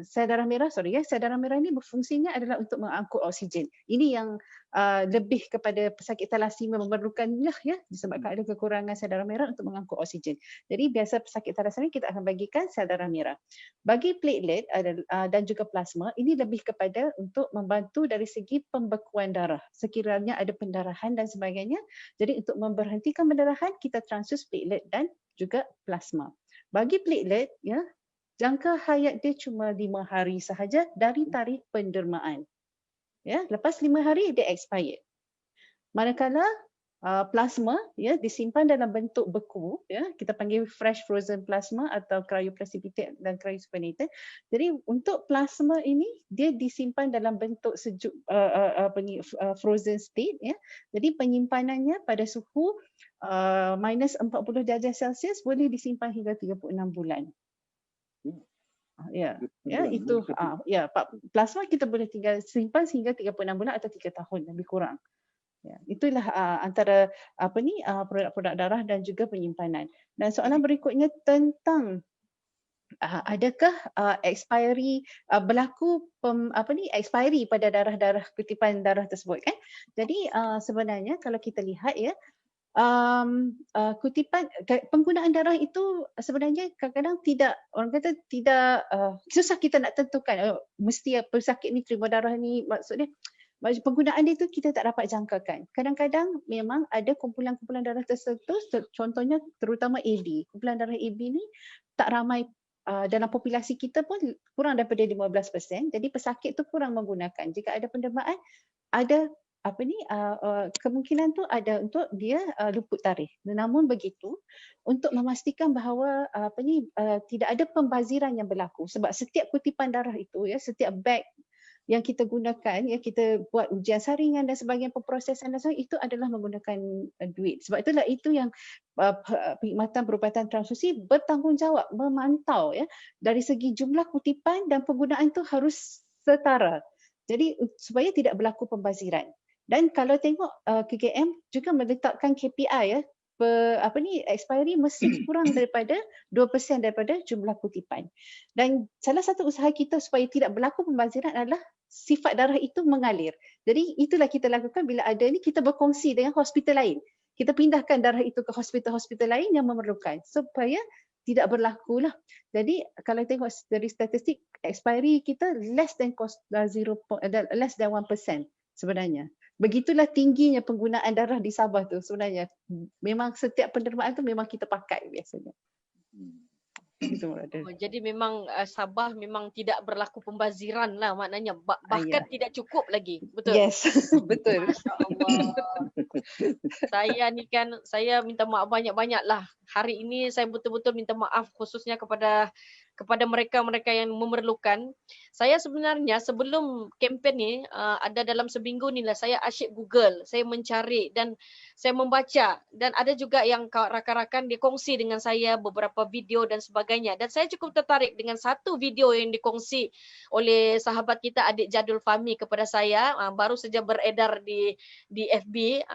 sel darah merah ini berfungsinya adalah untuk mengangkut oksigen. Ini yang lebih kepada pesakit thalassemia memerlukanlah ya, disebabkan ada kekurangan sel darah merah untuk mengangkut oksigen. Jadi biasa pesakit thalassemia kita akan bagikan sel darah merah. Bagi platelet dan juga plasma, ini lebih kepada untuk membantu dari segi pembekuan darah. Sekiranya ada pendarahan dan sebagainya, jadi untuk memberhentikan pendarahan kita transfus platelet dan juga plasma. Bagi platelet ya, jangka hayat dia cuma 5 hari sahaja dari tarikh pendermaan. Ya, lepas 5 hari dia expired. Manakala plasma ya disimpan dalam bentuk beku ya, kita panggil fresh frozen plasma atau cryoprecipitate dan cryosupinated. Jadi untuk plasma ini dia disimpan dalam bentuk sejuk frozen state ya. Jadi penyimpanannya pada suhu minus 40 darjah Celsius boleh disimpan hingga 36 bulan. Ya, itu plasma kita boleh simpan hingga 36 bulan atau 3 tahun lebih kurang. Ya, itulah antara produk-produk darah dan juga penyimpanan. Dan soalan berikutnya tentang adakah expiry berlaku expiry pada darah-darah kutipan darah tersebut kan? Jadi sebenarnya kalau kita lihat ya, kutipan penggunaan darah itu sebenarnya kadang-kadang tidak susah kita nak tentukan mesti pesakit ni terima darah ni, maksudnya penggunaan dia itu kita tak dapat jangkakan. Kadang-kadang memang ada kumpulan-kumpulan darah tertentu, contohnya terutama AB. Kumpulan darah AB ni tak ramai dalam populasi kita pun kurang daripada 15%. Jadi pesakit tu kurang menggunakan. Jika ada pendermaan, ada kemungkinan tu ada untuk dia luput tarikh. Namun begitu, untuk memastikan bahawa tidak ada pembaziran yang berlaku, sebab setiap kutipan darah itu ya, setiap bag yang kita gunakan ya, kita buat ujian saringan dan sebagainya, pemprosesan dan sebagainya, itu adalah menggunakan duit. Sebab itulah itu yang Perkhidmatan Perubatan Transfusi bertanggungjawab memantau ya, dari segi jumlah kutipan dan penggunaan itu harus setara. Jadi supaya tidak berlaku pembaziran. Dan kalau tengok KKM juga meletakkan KPI ya, expiry mesti kurang daripada 2% daripada jumlah kutipan. Dan salah satu usaha kita supaya tidak berlaku pembaziran adalah sifat darah itu mengalir. Jadi itulah kita lakukan bila ada ni, kita berkongsi dengan hospital lain. Kita pindahkan darah itu ke hospital-hospital lain yang memerlukan supaya tidak berlaku lah. Jadi kalau tengok dari statistik, expiry kita less than 1% sebenarnya. Begitulah tingginya penggunaan darah di Sabah tu sebenarnya. Memang setiap pendermaan tu memang kita pakai biasanya. Jadi memang Sabah memang tidak berlaku pembaziran lah maknanya, bahkan tidak cukup lagi. Betul? Yes, betul. Masya Allah. Saya ni kan, saya minta maaf banyak-banyak lah. Hari ini saya betul-betul minta maaf khususnya kepada mereka-mereka yang memerlukan. Saya sebenarnya sebelum kempen ni ada dalam seminggu ni lah saya asyik Google, saya mencari dan saya membaca, dan ada juga yang rakan-rakan dia kongsi dengan saya beberapa video dan sebagainya, dan saya cukup tertarik dengan satu video yang dikongsi oleh sahabat kita Adik Jadul Fahmi kepada saya, baru saja beredar di FB.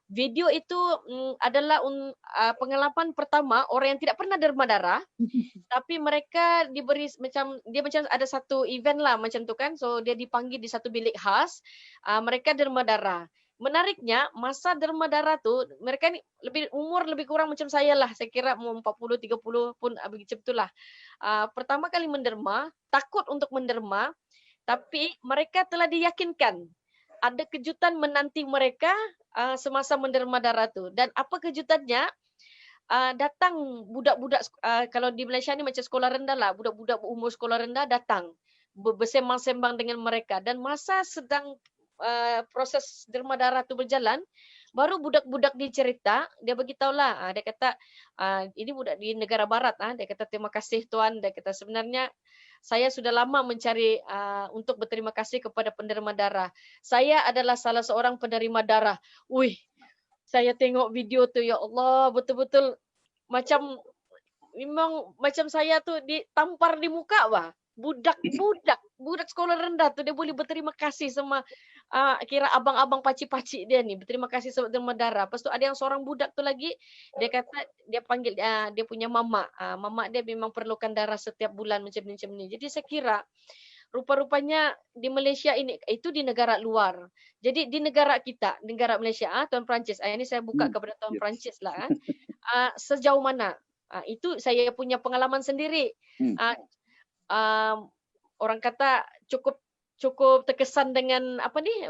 Video itu adalah pengalaman pertama orang yang tidak pernah derma darah, tapi mereka diberi macam ada satu event lah macam tu kan, so dia dipanggil di satu bilik khas, mereka derma darah. Menariknya masa derma darah tu mereka ni umur lebih kurang macam saya lah, saya kira umur 40 30 pun begitu itulah. Pertama kali menderma, takut untuk menderma, tapi mereka telah diyakinkan ada kejutan menanti mereka semasa menderma darah tu. Dan apa kejutannya? Datang budak-budak, kalau di Malaysia ni macam sekolah rendah lah, budak-budak berumur sekolah rendah datang bersembang-sembang dengan mereka, dan masa sedang proses derma darah tu berjalan, baru budak-budak dicerita, dia beritahulah, dia kata ini budak di negara barat, dia kata terima kasih tuan, dia kata sebenarnya saya sudah lama mencari untuk berterima kasih kepada penderma darah. Saya adalah salah seorang penerima darah. Wih, saya tengok video tu, ya Allah, betul-betul memang macam saya tu ditampar di muka bah. Budak sekolah rendah tu dia boleh berterima kasih sama kira abang-abang pacik-pacik dia ni, berterima kasih sebab derma darah. Lepas tu ada yang seorang budak tu lagi, dia kata dia panggil dia punya mama, mama dia memang perlukan darah setiap bulan macam ni. Jadi saya kira rupa-rupanya di Malaysia ini, itu di negara luar. Jadi di negara kita, negara Malaysia, Tuan Perancis, ini saya buka kepada Tuan Perancis lah. Sejauh mana? Itu saya punya pengalaman sendiri. Orang kata cukup terkesan dengan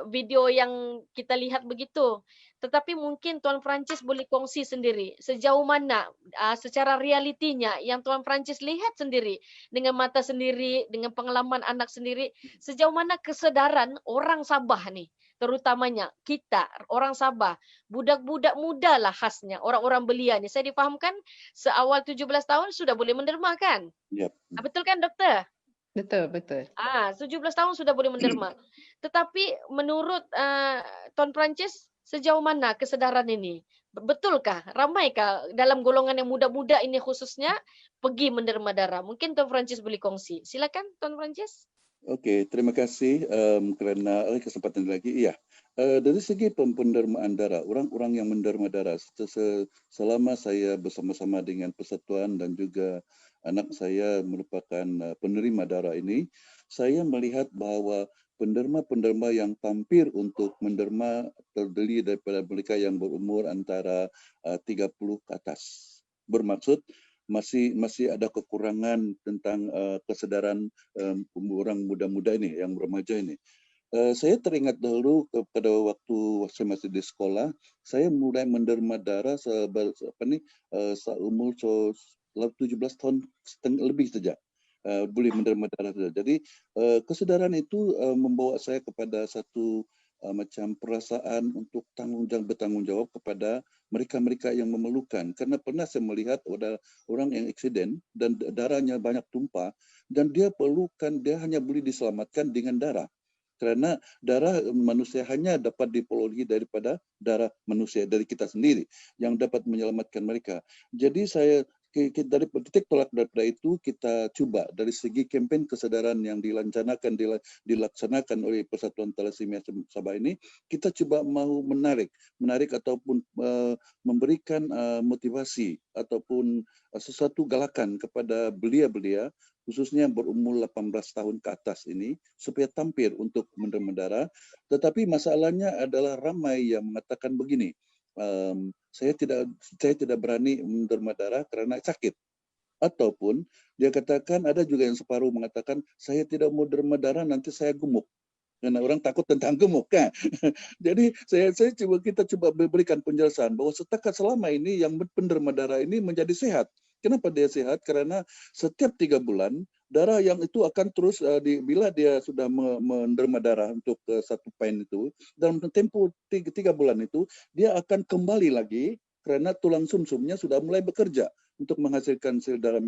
video yang kita lihat begitu. Tetapi mungkin Tuan Perancis boleh kongsi sendiri sejauh mana secara realitinya yang Tuan Perancis lihat sendiri dengan mata sendiri, dengan pengalaman anak sendiri, sejauh mana kesedaran orang Sabah ni, terutamanya kita orang Sabah, budak-budak muda lah khasnya, orang-orang belia ni. Saya difahamkan seawal 17 tahun sudah boleh menderma kan? Yep. Betul kan doktor? Betul. 17 tahun sudah boleh menderma. Tetapi menurut Tuan Perancis, sejauh mana kesedaran ini? Betulkah? Ramaikah dalam golongan yang muda-muda ini khususnya pergi menderma darah? Mungkin Tuan Perancis boleh kongsi. Silakan Tuan Perancis. Okey, terima kasih kerana kesempatan lagi. Iya, dari segi pendermaan darah, orang-orang yang menderma darah, selama saya bersama-sama dengan persatuan dan juga anak saya merupakan penerima darah ini, saya melihat bahawa penderma-penderma yang tampil untuk menderma terdiri daripada mereka yang berumur antara 30 ke atas. Bermaksud masih ada kekurangan tentang kesedaran orang muda-muda ini, yang remaja ini. Saya teringat dahulu pada waktu saya masih di sekolah, saya mulai menderma darah seumur 17 tahun lebih saja. Boleh menderma darah saja. Jadi kesedaran itu membawa saya kepada satu macam perasaan untuk bertanggung jawab kepada mereka-mereka yang memerlukan. Kerana pernah saya melihat ada orang yang aksiden dan darahnya banyak tumpah, dan dia hanya boleh diselamatkan dengan darah. Kerana darah manusia hanya dapat diperolehi daripada darah manusia, dari kita sendiri, yang dapat menyelamatkan mereka. Jadi dari titik tolak daripada itu, kita cuba dari segi kempen kesedaran yang dilaksanakan oleh Persatuan Thalassemia Sabah ini, kita cuba mahu menarik ataupun memberikan motivasi ataupun sesuatu galakan kepada belia-belia, khususnya yang berumur 18 tahun ke atas ini, supaya tampil untuk menderma darah. Tetapi masalahnya adalah ramai yang mengatakan begini, saya tidak berani menderma darah kerana sakit. Ataupun dia katakan, ada juga yang separuh mengatakan, saya tidak mau derma darah, nanti saya gemuk. Karena orang takut tentang gemuk kan. Jadi kita coba berikan penjelasan bahawa setakat selama ini yang penderma darah ini menjadi sehat. Kenapa dia sehat? Kerana setiap 3 bulan darah yang itu akan terus bila dia sudah menderma darah untuk satu pint itu, dalam tempo 3 bulan itu dia akan kembali lagi karena tulang sumsumnya sudah mulai bekerja untuk menghasilkan sel darah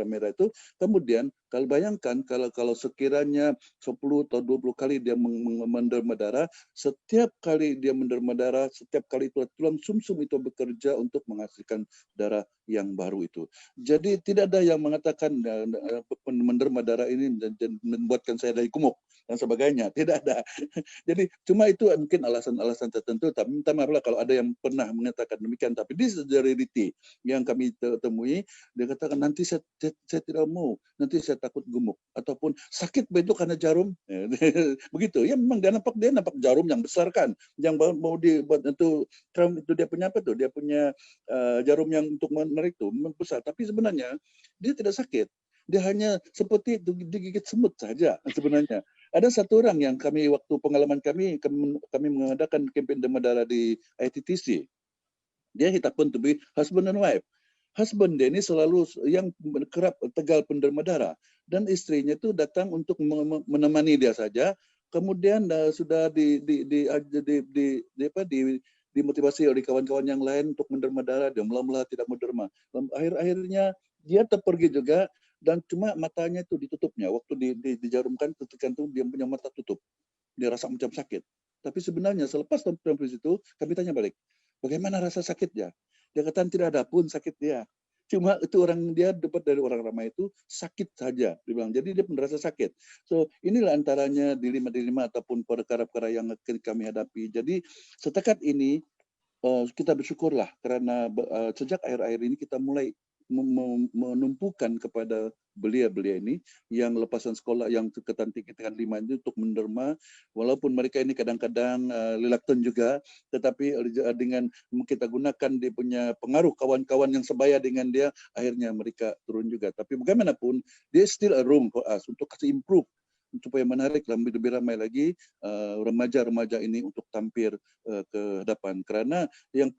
merah itu. Kemudian kalau bayangkan kalau sekiranya 10 atau 20 kali dia menderma darah, setiap kali dia menderma darah, setiap kali tulang sumsum itu bekerja untuk menghasilkan darah yang baru itu. Jadi tidak ada yang mengatakan menderma darah ini membuatkan saya dari kumuk dan sebagainya. Tidak ada. Jadi cuma itu mungkin alasan-alasan tertentu. Tapi minta maaf lah kalau ada yang pernah mengatakan demikian. Tapi this is the reality yang kami temui. Dia katakan nanti saya tidak mau, nanti saya takut gemuk ataupun sakit begitu karena jarum. Begitu. Ya memang dia nampak jarum yang besar kan, yang mau dibuat itu dia punya apa tuh? Dia punya jarum yang untuk menarik itu besar. Tapi sebenarnya dia tidak sakit. Dia hanya seperti digigit semut saja sebenarnya. Ada satu orang yang waktu pengalaman kami mengadakan kampanye demam darah di ITTC. Dia happen to be husband and wife. Husband dia ini selalu yang kerap tegal penderma darah dan istrinya itu datang untuk menemani dia saja. Kemudian sudah dimotivasi oleh kawan-kawan yang lain untuk menderma darah, dia mula-mula tidak menderma. Akhirnya dia terpergi juga dan cuma matanya itu ditutupnya. Waktu dijarumkan tergantung dia punya mata tutup. Dia rasa macam sakit. Tapi sebenarnya selepas tampil itu kami tanya balik, bagaimana rasa sakitnya? Dia kata tidak ada pun sakit dia. Cuma itu dia dapat dari orang ramai itu sakit saja. Dia bilang, jadi dia pun rasa sakit. So inilah antaranya dilema-dilema ataupun perkara-perkara yang kami hadapi. Jadi setakat ini kita bersyukurlah karena sejak akhir-akhir ini kita mulai menumpukan kepada belia-belia ini yang lepasan sekolah yang ketanti-ketangan 5 itu untuk menderma, walaupun mereka ini kadang-kadang reluctant juga, tetapi dengan kita gunakan dia punya pengaruh kawan-kawan yang sebaya dengan dia, akhirnya mereka turun juga. Tapi bagaimanapun, dia still a room for us untuk kasih improve supaya menarik lebih ramai lagi remaja-remaja ini untuk tampil ke hadapan. Karena yang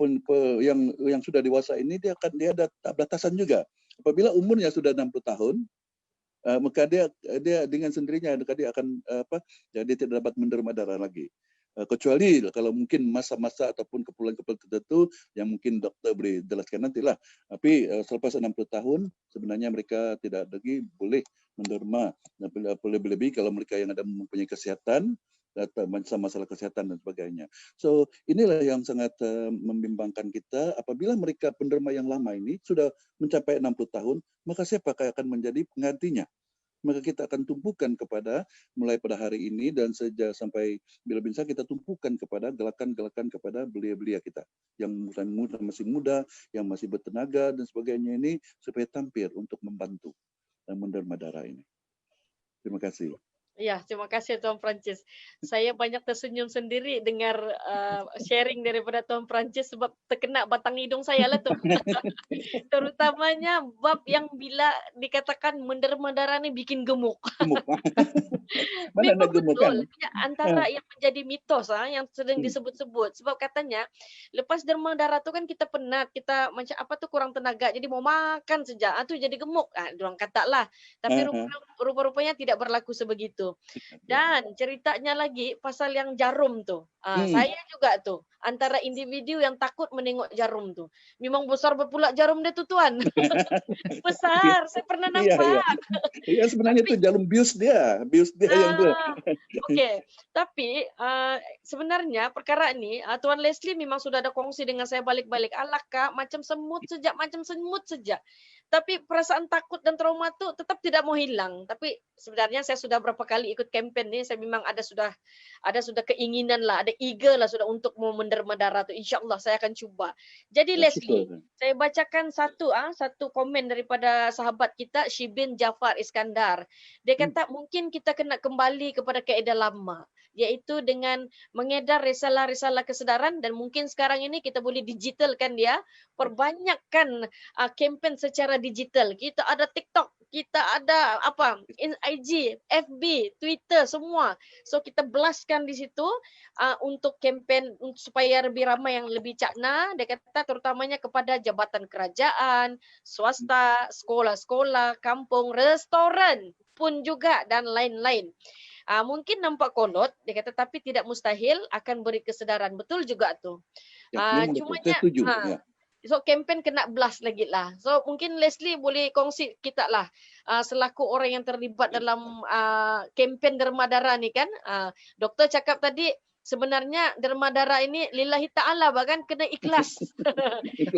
sudah dewasa ini dia ada batasan juga. Apabila umurnya sudah 60 tahun, maka dia dengan sendirinya dia akan dia tidak dapat menderma darah lagi. Kecuali kalau mungkin masa-masa ataupun keperluan-keperluan tertentu yang mungkin dokter boleh jelaskan nantilah. Tapi selepas 60 tahun sebenarnya mereka tidak lagi boleh menderma. Lebih-lebih kalau mereka yang ada mempunyai kesehatan, masalah kesehatan dan sebagainya. So inilah yang sangat membimbangkan kita. Apabila mereka penderma yang lama ini sudah mencapai 60 tahun, maka siapa akan menjadi penggantinya? Maka kita akan tumpukan kepada mulai pada hari ini dan sejak sampai bila bisa kita tumpukan kepada gerakan-gerakan kepada belia-belia kita yang masih muda, yang masih bertenaga dan sebagainya ini supaya tampil untuk membantu menderma darah ini. Terima kasih. Ya, terima kasih Tuan Francis. Saya banyak tersenyum sendiri dengar sharing daripada Tuan Francis sebab terkena batang hidung saya lah tu. Terutamanya bab yang bila dikatakan menderma darah ni bikin gemuk. Mana Memang nak gemuk kan? betul. Ya, antara yang menjadi mitos yang sering disebut-sebut. Sebab katanya lepas derma darah tu kan kita penat, kita macam apa tu kurang tenaga. Jadi mau makan saja, tu jadi gemuk. Diorang kata lah. Tapi rupa-rupanya tidak berlaku sebegitu. Dan ceritanya lagi pasal yang jarum tu. Saya juga tu antara individu yang takut menengok jarum tu. Memang besar berpula jarum dia tu tuan. Besar, saya pernah nampak. Iya sebenarnya itu jarum bius dia yang tu. Okey, tapi sebenarnya perkara ni Tuan Leslie memang sudah ada kongsi dengan saya balik-balik. Alah Kak, macam semut sejak. Tapi perasaan takut dan trauma tu tetap tidak mau hilang. Tapi sebenarnya saya sudah berapa kali ikut kempen ni, saya memang ada sudah keinginan lah, ada eager lah sudah untuk mau menderma darah tu. InsyaAllah saya akan cuba. Jadi Leslie, saya bacakan satu komen daripada sahabat kita Shibin Jafar Iskandar. Dia kata mungkin kita kena kembali kepada kaedah lama, iaitu dengan mengedar risalah-risalah kesedaran, dan mungkin sekarang ini kita boleh digitalkan dia, perbanyakkan kempen secara digital. Kita ada TikTok, kita ada IG, FB, Twitter, semua. So kita blastkan di situ untuk kempen supaya lebih ramai yang lebih cakna. Dia kata terutamanya kepada jabatan kerajaan, swasta, sekolah-sekolah, kampung, restoran pun juga dan lain-lain. Mungkin nampak kolot, dia kata, tapi tidak mustahil akan beri kesedaran. Betul juga tu. Cumanya, so kempen kena blast lagi lah. So mungkin Leslie boleh kongsi kita lah selaku orang yang terlibat dalam kempen derma darah ni kan. Doktor cakap tadi sebenarnya derma darah ini lillahi ta'ala, bahkan kena ikhlas.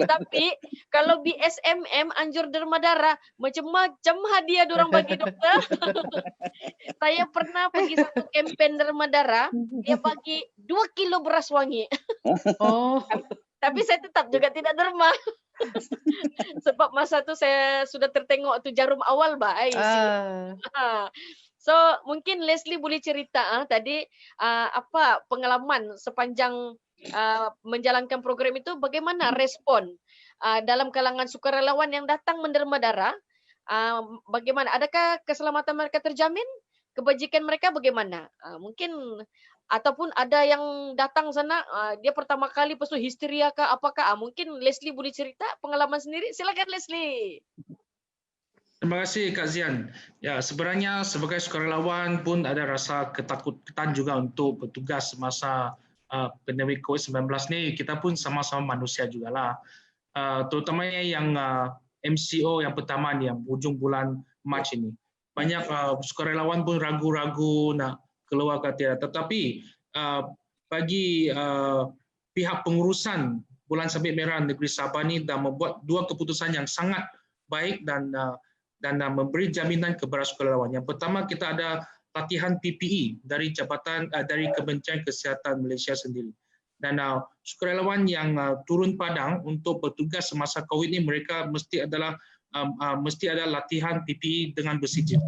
Tapi kalau BSMM anjur derma darah, macam-macam hadiah diorang bagi doktor. Saya pernah pergi satu kempen derma darah, dia bagi 2 kilo beras wangi. Oh. Tapi saya tetap juga tidak derma. Sebab masa tu saya sudah tertengok tu jarum awal So mungkin Leslie boleh cerita tadi apa pengalaman sepanjang menjalankan program itu, bagaimana respon dalam kalangan sukarelawan yang datang menderma darah, bagaimana, adakah keselamatan mereka terjamin, kebajikan mereka bagaimana, mungkin ataupun ada yang datang sana dia pertama kali lepas tu histeria kah apakah, mungkin Leslie boleh cerita pengalaman sendiri. Silakan Leslie. Terima kasih Kak Zian. Ya, sebenarnya sebagai sukarelawan pun ada rasa ketakutan juga untuk bertugas semasa pandemik COVID-19 ni. Kita pun sama-sama manusia jugalah. Terutamanya yang MCO yang pertama ni, yang ujung bulan Mac ini. Banyak sukarelawan pun ragu-ragu nak keluar ke tidak. Tetapi bagi pihak pengurusan Bulan Sabit Merah Negeri Sabah ni dah membuat 2 keputusan yang sangat baik dan memberi jaminan kepada sukarelawan. Yang pertama, kita ada latihan PPE dari dari Kementerian Kesihatan Malaysia sendiri. Dan sukarelawan yang turun padang untuk bertugas semasa COVID ini, mereka mesti ada latihan PPE dengan bersijil.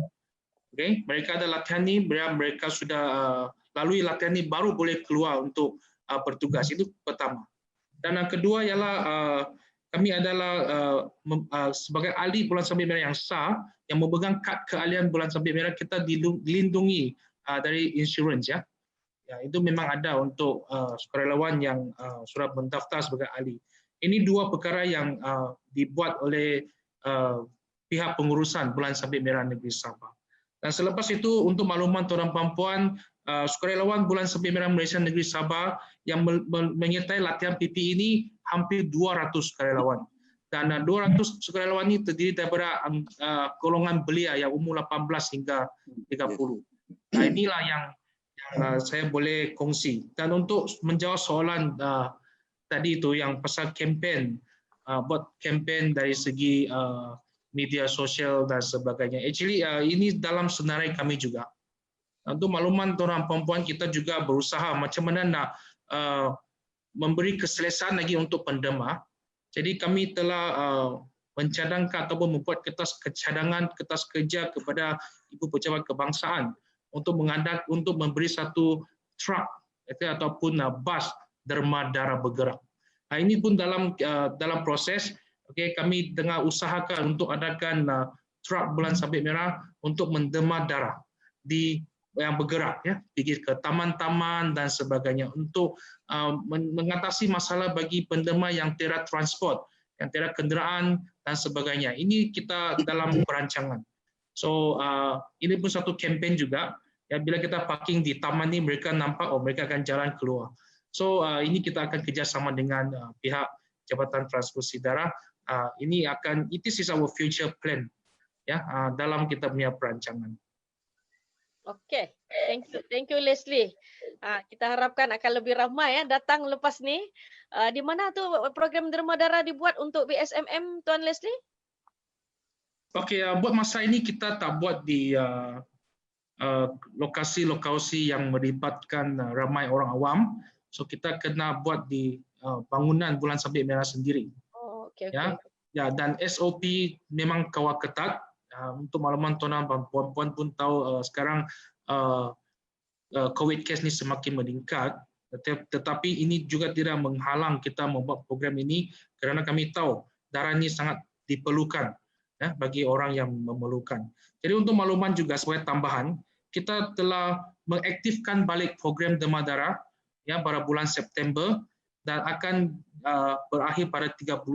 Okay? Mereka ada latihan ni, mereka sudah lalui latihan ni baru boleh keluar untuk bertugas. Itu pertama. Dan yang kedua ialah kami adalah sebagai ahli Bulan Sabit Merah yang sah, yang memegang kad keahlian Bulan Sabit Merah, kita dilindungi dari insurans ya. Ya, itu memang ada untuk sukarelawan yang sudah mendaftar sebagai ahli. Ini 2 perkara yang dibuat oleh pihak pengurusan Bulan Sabit Merah Negeri Sabah. Dan selepas itu, untuk makluman tuan-tuan dan puan, sukarelawan Bulan Sabit Merah Malaysia Negeri Sabah yang menyertai latihan PPE ini hampir 200 sukarelawan. Dan 200 sukarelawan ini terdiri daripada golongan belia yang umur 18 hingga 30. Nah, inilah yang saya boleh kongsi. Dan untuk menjawab soalan tadi itu yang pasal kempen, buat kempen dari segi media sosial dan sebagainya. Actually ini dalam senarai kami juga. Untuk makluman tuan-tuan perempuan, kita juga berusaha macam mana nak memberi keselesaan lagi untuk penderma. Jadi kami telah mencadangkan ataupun membuat kertas kerja kepada Ibu Pejabat Kebangsaan untuk memberi satu truck ataupun bas derma darah bergerak. Ini pun dalam proses. Okay, kami tengah usahakan untuk adakan truck Bulan Sabit Merah untuk menderma darah yang bergerak, ya, pergi ke taman-taman dan sebagainya untuk mengatasi masalah bagi penderma yang tiada transport, yang tiada kenderaan dan sebagainya. Ini kita dalam perancangan. So ini pun satu kempen juga. Ya, bila kita parking di taman ni, mereka nampak mereka akan jalan keluar. So ini kita akan kerjasama dengan pihak Jabatan Transfusi Darah. It is our future plan, ya, dalam kita punya perancangan. Okay, thank you Leslie. Kita harapkan akan lebih ramai datang lepas ni. Di mana tu program derma darah dibuat untuk BSMM, Tuan Leslie? Okay, buat masa ini kita tak buat di lokasi-lokasi yang melibatkan ramai orang awam. So kita kena buat di bangunan Bulan Sabit Merah sendiri. Okay. Ya, dan SOP memang kawal ketat. Untuk makluman tuan-tuan dan puan-puan pun tahu sekarang COVID case ni semakin meningkat. Tetapi ini juga tidak menghalang kita membuat program ini kerana kami tahu darah ini sangat diperlukan ya, bagi orang yang memerlukan. Jadi untuk makluman juga sebagai tambahan, kita telah mengaktifkan balik program demam darah ya pada bulan September dan akan berakhir pada 31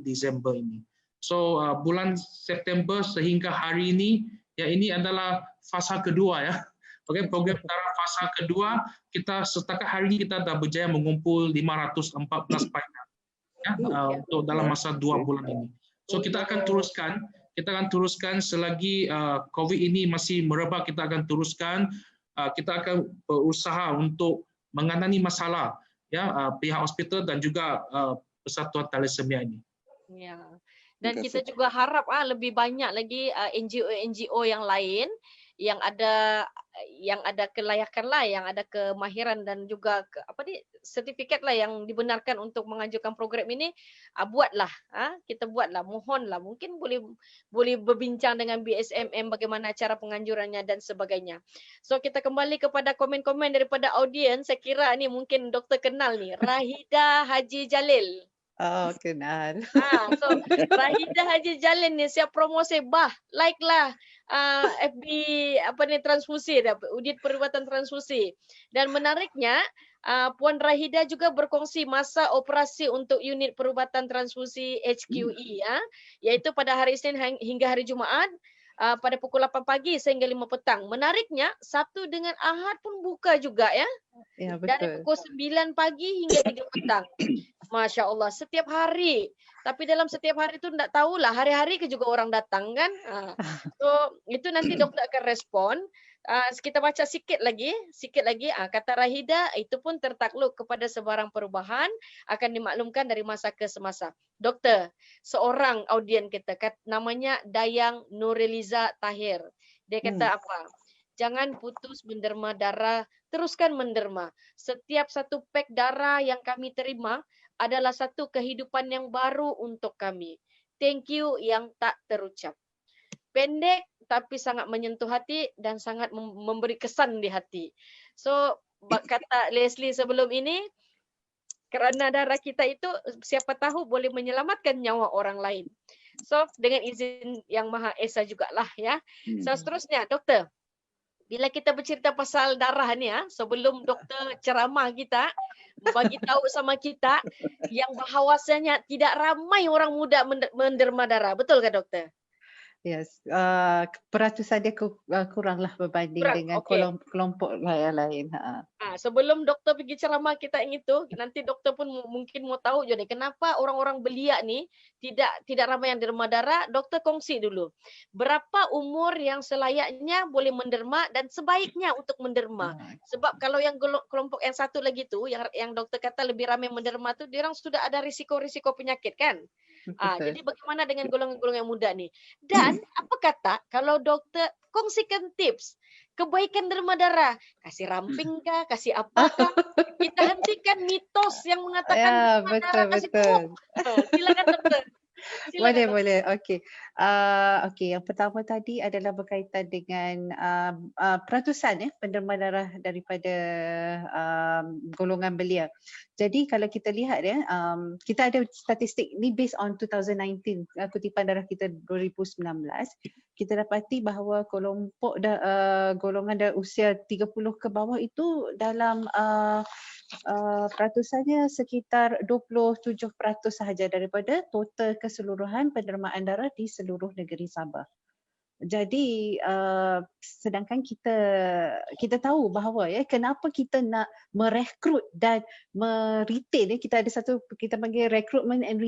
Disember ini. So bulan September sehingga hari ini ya ini adalah fasa kedua ya. Oke, program darah fasa kedua kita setakat hari ini kita dah berjaya mengumpul 514 partner ya untuk dalam masa 2 bulan ini. So kita akan teruskan selagi COVID ini masih merebak, kita akan teruskan, kita akan berusaha untuk menangani masalah ya pihak hospital dan juga Persatuan Thalassemia ini. Ya. Dan kita juga harap lebih banyak lagi NGO yang lain yang ada kelayakan lah, yang ada kemahiran dan juga sertifikat lah yang dibenarkan untuk mengajukan program ini, buatlah, kita buatlah, mohonlah, mungkin boleh berbincang dengan BSMM bagaimana cara penganjurannya dan sebagainya. So kita kembali kepada komen-komen daripada audiens. Saya kira ni mungkin doktor kenal ni, Rahida Haji Jalil. Oh, kenal. So Rahida Haji Jalil ni siap promosi, like lah FB transfusi, unit perubatan transfusi. Dan menariknya Puan Rahida juga berkongsi masa operasi untuk unit perubatan transfusi HQE iaitu pada hari Isnin hingga hari Jumaat pada pukul 8 pagi sehingga 5 petang. Menariknya Sabtu dengan Ahad pun buka juga ya. Ya, betul. Dari pukul 9 pagi hingga 3 petang. Masya Allah, setiap hari. Tapi dalam setiap hari itu tidak tahulah, hari-hari ke juga orang datang kan. So itu nanti doktor akan respon. Kita baca sikit lagi. Kata Rahida itu pun tertakluk kepada sebarang perubahan akan dimaklumkan dari masa ke semasa. Doktor, seorang audien kita namanya Dayang Nuriliza Tahir. Dia kata apa? Jangan putus menderma darah, teruskan menderma. Setiap satu pek darah yang kami terima adalah satu kehidupan yang baru untuk kami. Thank you yang tak terucap. Pendek tapi sangat menyentuh hati dan sangat memberi kesan di hati. So kata Leslie sebelum ini, kerana darah kita itu siapa tahu boleh menyelamatkan nyawa orang lain. So dengan izin Yang Maha Esa jugalah ya. So seterusnya doktor, bila kita bercerita pasal darah ni sebelum doktor ceramah kita bagi tahu sama kita yang bahawasanya tidak ramai orang muda menderma darah. Betul ke doktor? Yes, peratusan dia kuranglah berbanding dengan kelompok yang lain. Sebelum doktor pergi ceramah kita yang itu, nanti doktor pun mungkin mau tahu jadi kenapa orang-orang belia ni tidak ramai yang derma darah. Doktor kongsi dulu. Berapa umur yang selayaknya boleh menderma dan sebaiknya untuk menderma. Sebab kalau yang kelompok yang satu lagi tu yang doktor kata lebih ramai menderma tu, dia orang sudah ada risiko-risiko penyakit kan. Jadi bagaimana dengan golongan-golongan muda ni? Dan apa kata kalau doktor kongsikan tips kebaikan derma darah, kasih ramping kah, kasih apakah? Kita hentikan mitos yang mengatakan derma darah kasih pupuk. Silakan doktor. Boleh. Okey. Yang pertama tadi adalah berkaitan dengan peratusan penderma darah daripada golongan belia. Jadi kalau kita lihat kita ada statistik ni based on 2019, kutipan darah kita 2019. Kita dapati bahawa kelompok golongan darah usia 30 ke bawah itu dalam peratusannya sekitar 27% sahaja daripada total keseluruhan pendermaan darah di seluruh negeri Sabah. Jadi sedangkan kita tahu bahawa kenapa kita nak merekrut dan meretain, kita ada satu kita panggil recruitment and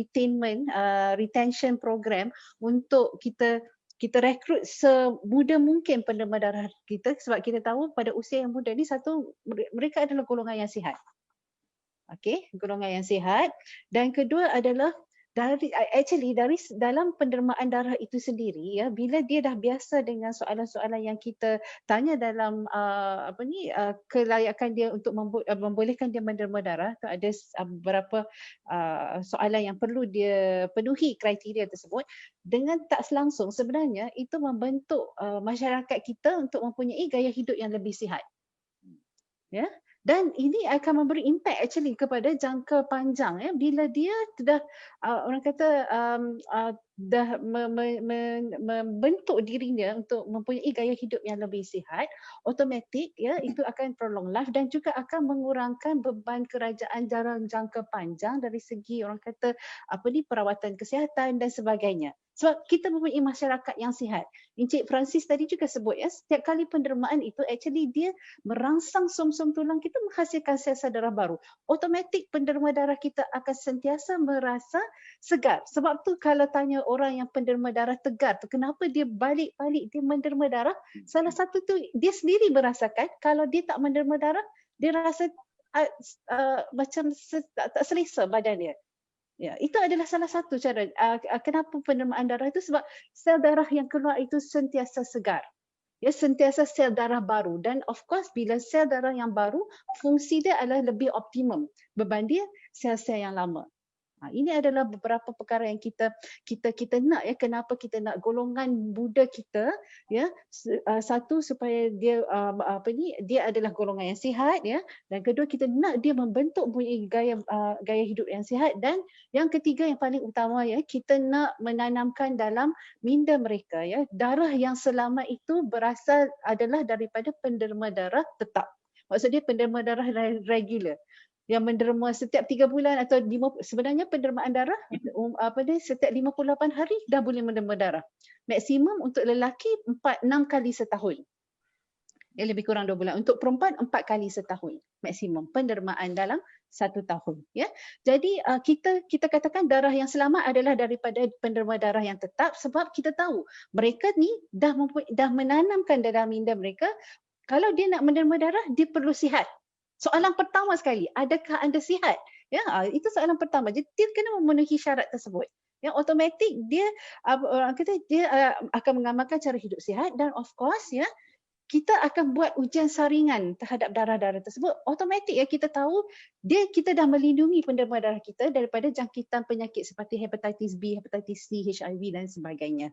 retention program untuk kita rekrut semuda mungkin penderma darah kita, sebab kita tahu pada usia yang muda ni mereka adalah golongan yang sihat. Golongan yang sihat. Dan kedua adalah dari dalam pendermaan darah itu sendiri bila dia dah biasa dengan soalan-soalan yang kita tanya dalam kelayakan dia untuk membolehkan dia menderma darah, tu ada beberapa soalan yang perlu dia penuhi kriteria tersebut. Dengan tak selangsung sebenarnya itu membentuk masyarakat kita untuk mempunyai gaya hidup yang lebih sihat. Dan ini akan memberi impact actually kepada jangka panjang ya, bila dia dah orang kata dah membentuk dirinya untuk mempunyai gaya hidup yang lebih sihat, automatik ya itu akan prolong life dan juga akan mengurangkan beban kerajaan dalam jangka panjang dari segi orang kata perawatan kesihatan dan sebagainya. Sebab kita mempunyai masyarakat yang sihat. Encik Francis tadi juga sebut ya, setiap kali pendermaan itu actually dia merangsang som-som tulang kita menghasilkan sel-sel darah baru. Automatik penderma darah kita akan sentiasa merasa segar. Sebab tu kalau tanya orang yang penderma darah tegar tu, kenapa dia balik-balik dia menderma darah? Salah satu tu dia sendiri merasakan kalau dia tak menderma darah, dia rasa macam tak selesa badan dia. Ya, itu adalah salah satu cara kenapa pendermaan darah itu, sebab sel darah yang keluar itu sentiasa segar. Ya, sentiasa sel darah baru dan of course bila sel darah yang baru fungsi dia adalah lebih optimum berbanding sel-sel yang lama. Ini adalah beberapa perkara yang kita nak ya, kenapa kita nak golongan muda kita ya, satu supaya dia dia adalah golongan yang sihat ya, dan kedua kita nak dia membentuk punya gaya hidup yang sihat, dan yang ketiga yang paling utama ya, kita nak menanamkan dalam minda mereka ya, darah yang selama itu berasal adalah daripada penderma darah tetap. Maksudnya penderma darah regular yang menderma setiap 3 bulan atau sebenarnya pendermaan darah setiap 58 hari dah boleh menderma darah. Maksimum untuk lelaki 6 kali setahun. Ya, lebih kurang 2 bulan. Untuk perempuan 4 kali setahun maksimum pendermaan dalam 1 tahun ya. Jadi kita katakan darah yang selamat adalah daripada penderma darah yang tetap, sebab kita tahu mereka ni dah menanamkan dalam minda mereka kalau dia nak menderma darah dia perlu sihat. Soalan pertama sekali, adakah anda sihat? Ya, itu soalan pertama. Jadi dia kena memenuhi syarat tersebut. Ya, automatik dia orang kata dia akan mengamalkan cara hidup sihat, dan of course ya, kita akan buat ujian saringan terhadap darah-darah tersebut. Automatik ya, kita tahu kita dah melindungi penderma darah kita daripada jangkitan penyakit seperti hepatitis B, hepatitis C, HIV dan sebagainya.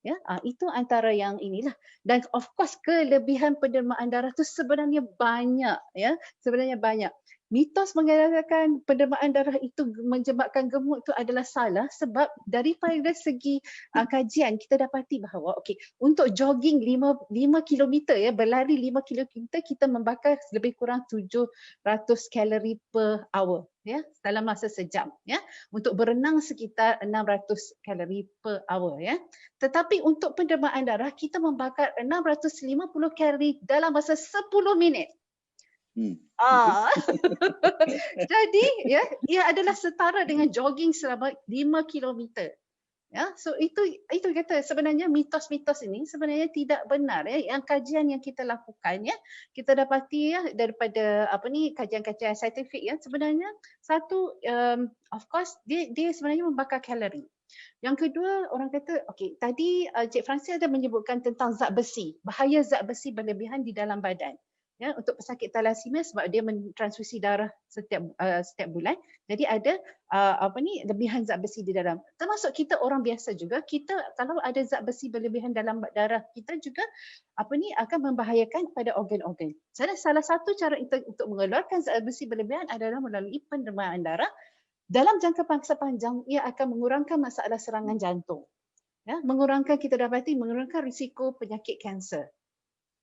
Ya, itu antara yang inilah. Dan of course kelebihan pendermaan darah tu sebenarnya banyak ya, sebenarnya banyak. Mitos mengatakan pendermaan darah itu menyebabkan gemuk itu adalah salah, sebab daripada segi kajian kita dapati bahawa untuk jogging 5 km ya, berlari 5 km kita membakar lebih kurang 700 kalori per hour ya, dalam masa sejam ya. Untuk berenang sekitar 600 kalori per hour ya. Tetapi untuk pendermaan darah kita membakar 650 kalori dalam masa 10 minit. Jadi ya, ia adalah setara dengan jogging selama 5 km. Ya, so itu kata sebenarnya mitos-mitos ini sebenarnya tidak benar ya. Yang kajian yang kita lakukan ya, kita dapati ya daripada kajian-kajian saintifik ya, sebenarnya satu of course dia sebenarnya membakar kalori. Yang kedua, orang kata tadi Cik Francis ada menyebutkan tentang zat besi, bahaya zat besi berlebihan di dalam badan. Ya, untuk pesakit thalassemia sebab dia mentransfusi darah setiap bulan. Jadi ada lebihan zat besi di dalam. Termasuk kita orang biasa juga, kita kalau ada zat besi berlebihan dalam darah kita juga akan membahayakan pada organ-organ. Salah satu cara untuk mengeluarkan zat besi berlebihan adalah melalui pendermaan darah. Dalam jangka masa panjang ia akan mengurangkan masalah serangan jantung. Ya, kita dapati mengurangkan risiko penyakit kanser.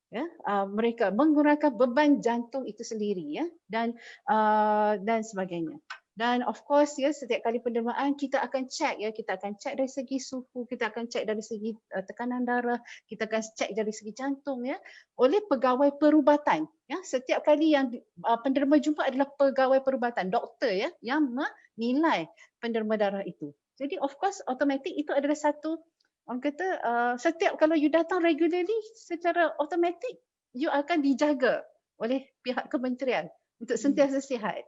Ya, mereka menggunakan beban jantung itu sendiri ya, dan sebagainya. Dan of course ya, setiap kali pendermaan kita akan cek ya, kita akan cek dari segi suhu, kita akan cek dari segi tekanan darah, kita akan cek dari segi jantung ya, oleh pegawai perubatan ya. Setiap kali yang penderma jumpa adalah pegawai perubatan, doktor ya, yang menilai penderma darah itu. Jadi of course automatik itu adalah satu. Orang kata setiap kalau you datang regularly, secara automatik you akan dijaga oleh pihak kementerian untuk sentiasa sihat.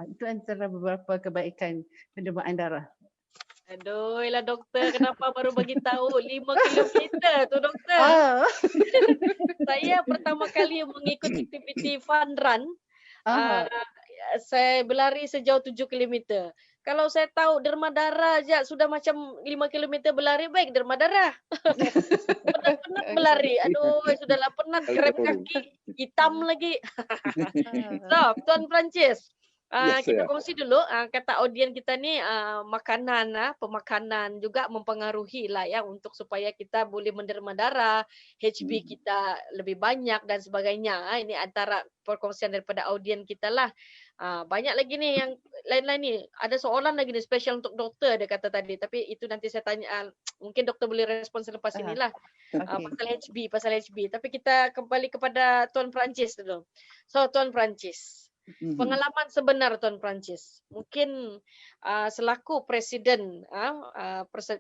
Itu antara beberapa kebaikan pendermaan darah. Aduh lah doktor, kenapa baru bagi tahu 5 kilometer tu doktor? Saya pertama kali mengikuti aktiviti fun run. Saya berlari sejauh 7 kilometer. Kalau saya tahu derma darah aja sudah macam 5 kilometer berlari, baik derma darah. Penat-penat berlari. Aduh, sudahlah penat, krem kaki, hitam lagi. So, Tuan Francis, Yes, kita saya. kongsi dulu kata audien kita ni makanan, pemakanan juga mempengaruhi lah ya untuk supaya kita boleh menderma darah, HB kita lebih banyak dan sebagainya. Ini antara perkongsian daripada audien kita lah. Banyak lagi nih yang lain-lain ni. Ada soalan lagi nih spesial untuk doktor dia kata tadi. Tapi itu nanti saya tanya, mungkin doktor boleh respon selepas inilah. Pasal HB. Tapi kita kembali kepada Tuan Francis dulu. So, Tuan Francis, pengalaman sebenar Tuan Francis, mungkin selaku Presiden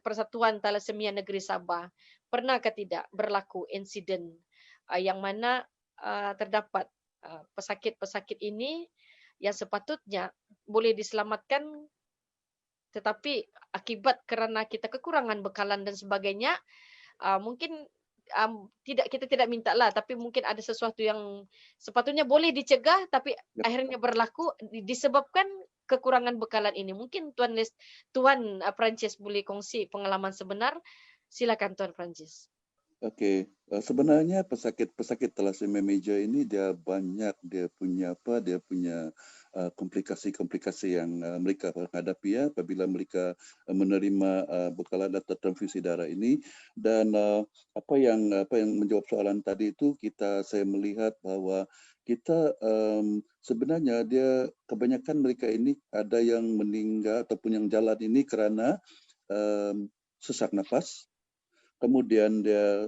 Persatuan Thalassemia Negeri Sabah, pernahkah tidak berlaku insiden yang mana terdapat pesakit-pesakit ini yang sepatutnya boleh diselamatkan, tetapi akibat kerana kita kekurangan bekalan dan sebagainya, mungkin kita tidak minta lah, tapi mungkin ada sesuatu yang sepatutnya boleh dicegah, tapi akhirnya berlaku disebabkan kekurangan bekalan ini. Mungkin Tuan Francis boleh kongsi pengalaman sebenar. Silakan Tuan Francis. Okey, sebenarnya pesakit thalassemia major ini dia banyak dia punya komplikasi-komplikasi yang mereka hadapi ya apabila mereka menerima bekalan atau transfusi darah ini. Dan apa yang menjawab soalan tadi itu, saya melihat bahawa kita sebenarnya dia kebanyakan mereka ini ada yang meninggal ataupun yang jalan ini kerana sesak nafas. Kemudian dia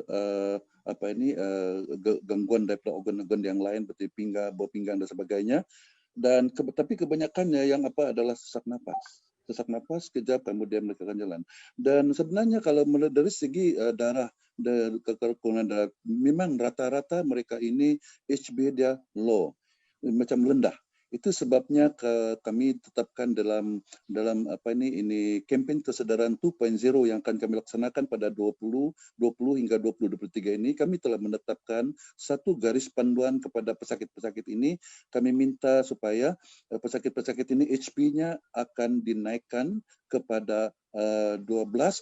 gangguan daripada organ-organ yang lain seperti bawah pinggang dan sebagainya. Dan tapi kebanyakannya yang adalah sesak nafas kejap kemudian mereka akan jalan. Dan sebenarnya kalau dari segi kekurangan darah, memang rata-rata mereka ini HB dia low, macam rendah. Itu sebabnya kami tetapkan dalam kempen kesedaran 2.0 yang akan kami laksanakan pada 2020 hingga 2023 ini. Kami telah menetapkan satu garis panduan kepada pesakit-pesakit ini. Kami minta supaya pesakit-pesakit ini HP-nya akan dinaikkan kepada 12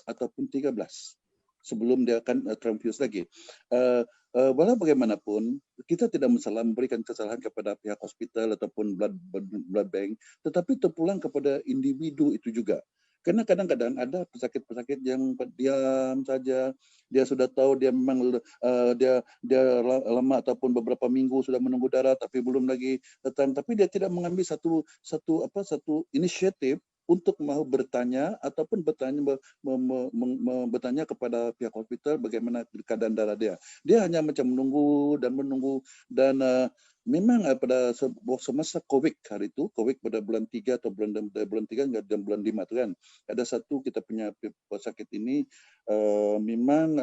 ataupun 13 sebelum dia akan transfuse lagi. Walau bagaimanapun, kita tidak masalah memberikan kesalahan kepada pihak hospital ataupun blood bank, tetapi terpulang kepada individu itu juga. Karena kadang-kadang ada pesakit-pesakit yang diam saja, dia sudah tahu dia memang dia lama ataupun beberapa minggu sudah menunggu darah tapi belum lagi datang, tapi dia tidak mengambil satu inisiatif untuk mahu bertanya ataupun bertanya kepada pihak hospital bagaimana keadaan darah dia. Dia hanya macam menunggu dan memang pada semasa COVID hari itu, COVID pada bulan 3 atau bulan 3 dan bulan 5 tu kan, ada satu kita punya pesakit ini memang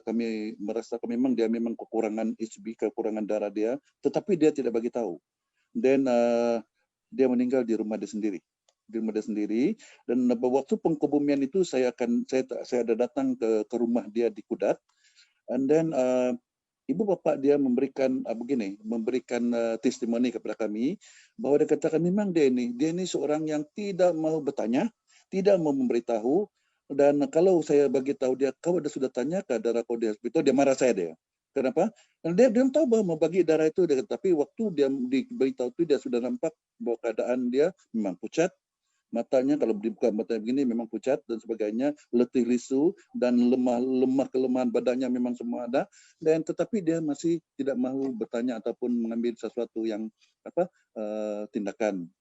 kami merasakan memang dia memang kekurangan HB, kekurangan darah dia, tetapi dia tidak bagi tahu. Dan dia meninggal di rumah dia sendiri. Dan waktu pengkebumian itu saya ada datang ke rumah dia di Kudat, and then ibu bapa dia memberikan testimoni kepada kami bahawa dia katakan memang dia ini seorang yang tidak mau bertanya, tidak mau memberitahu, dan kalau saya bagi tahu dia, kau sudah tanya ke darah kau di hospital, dia marah saya dia. Kenapa? Dia tahu bahawa membagi darah itu, tapi waktu dia diberitahu itu dia sudah nampak bahawa keadaan dia memang pucat. Matanya kalau dibuka mata begini memang pucat dan sebagainya, letih lisu dan lemah kelemahan badannya memang semua ada, dan tetapi dia masih tidak mahu bertanya ataupun mengambil sesuatu yang tindakan.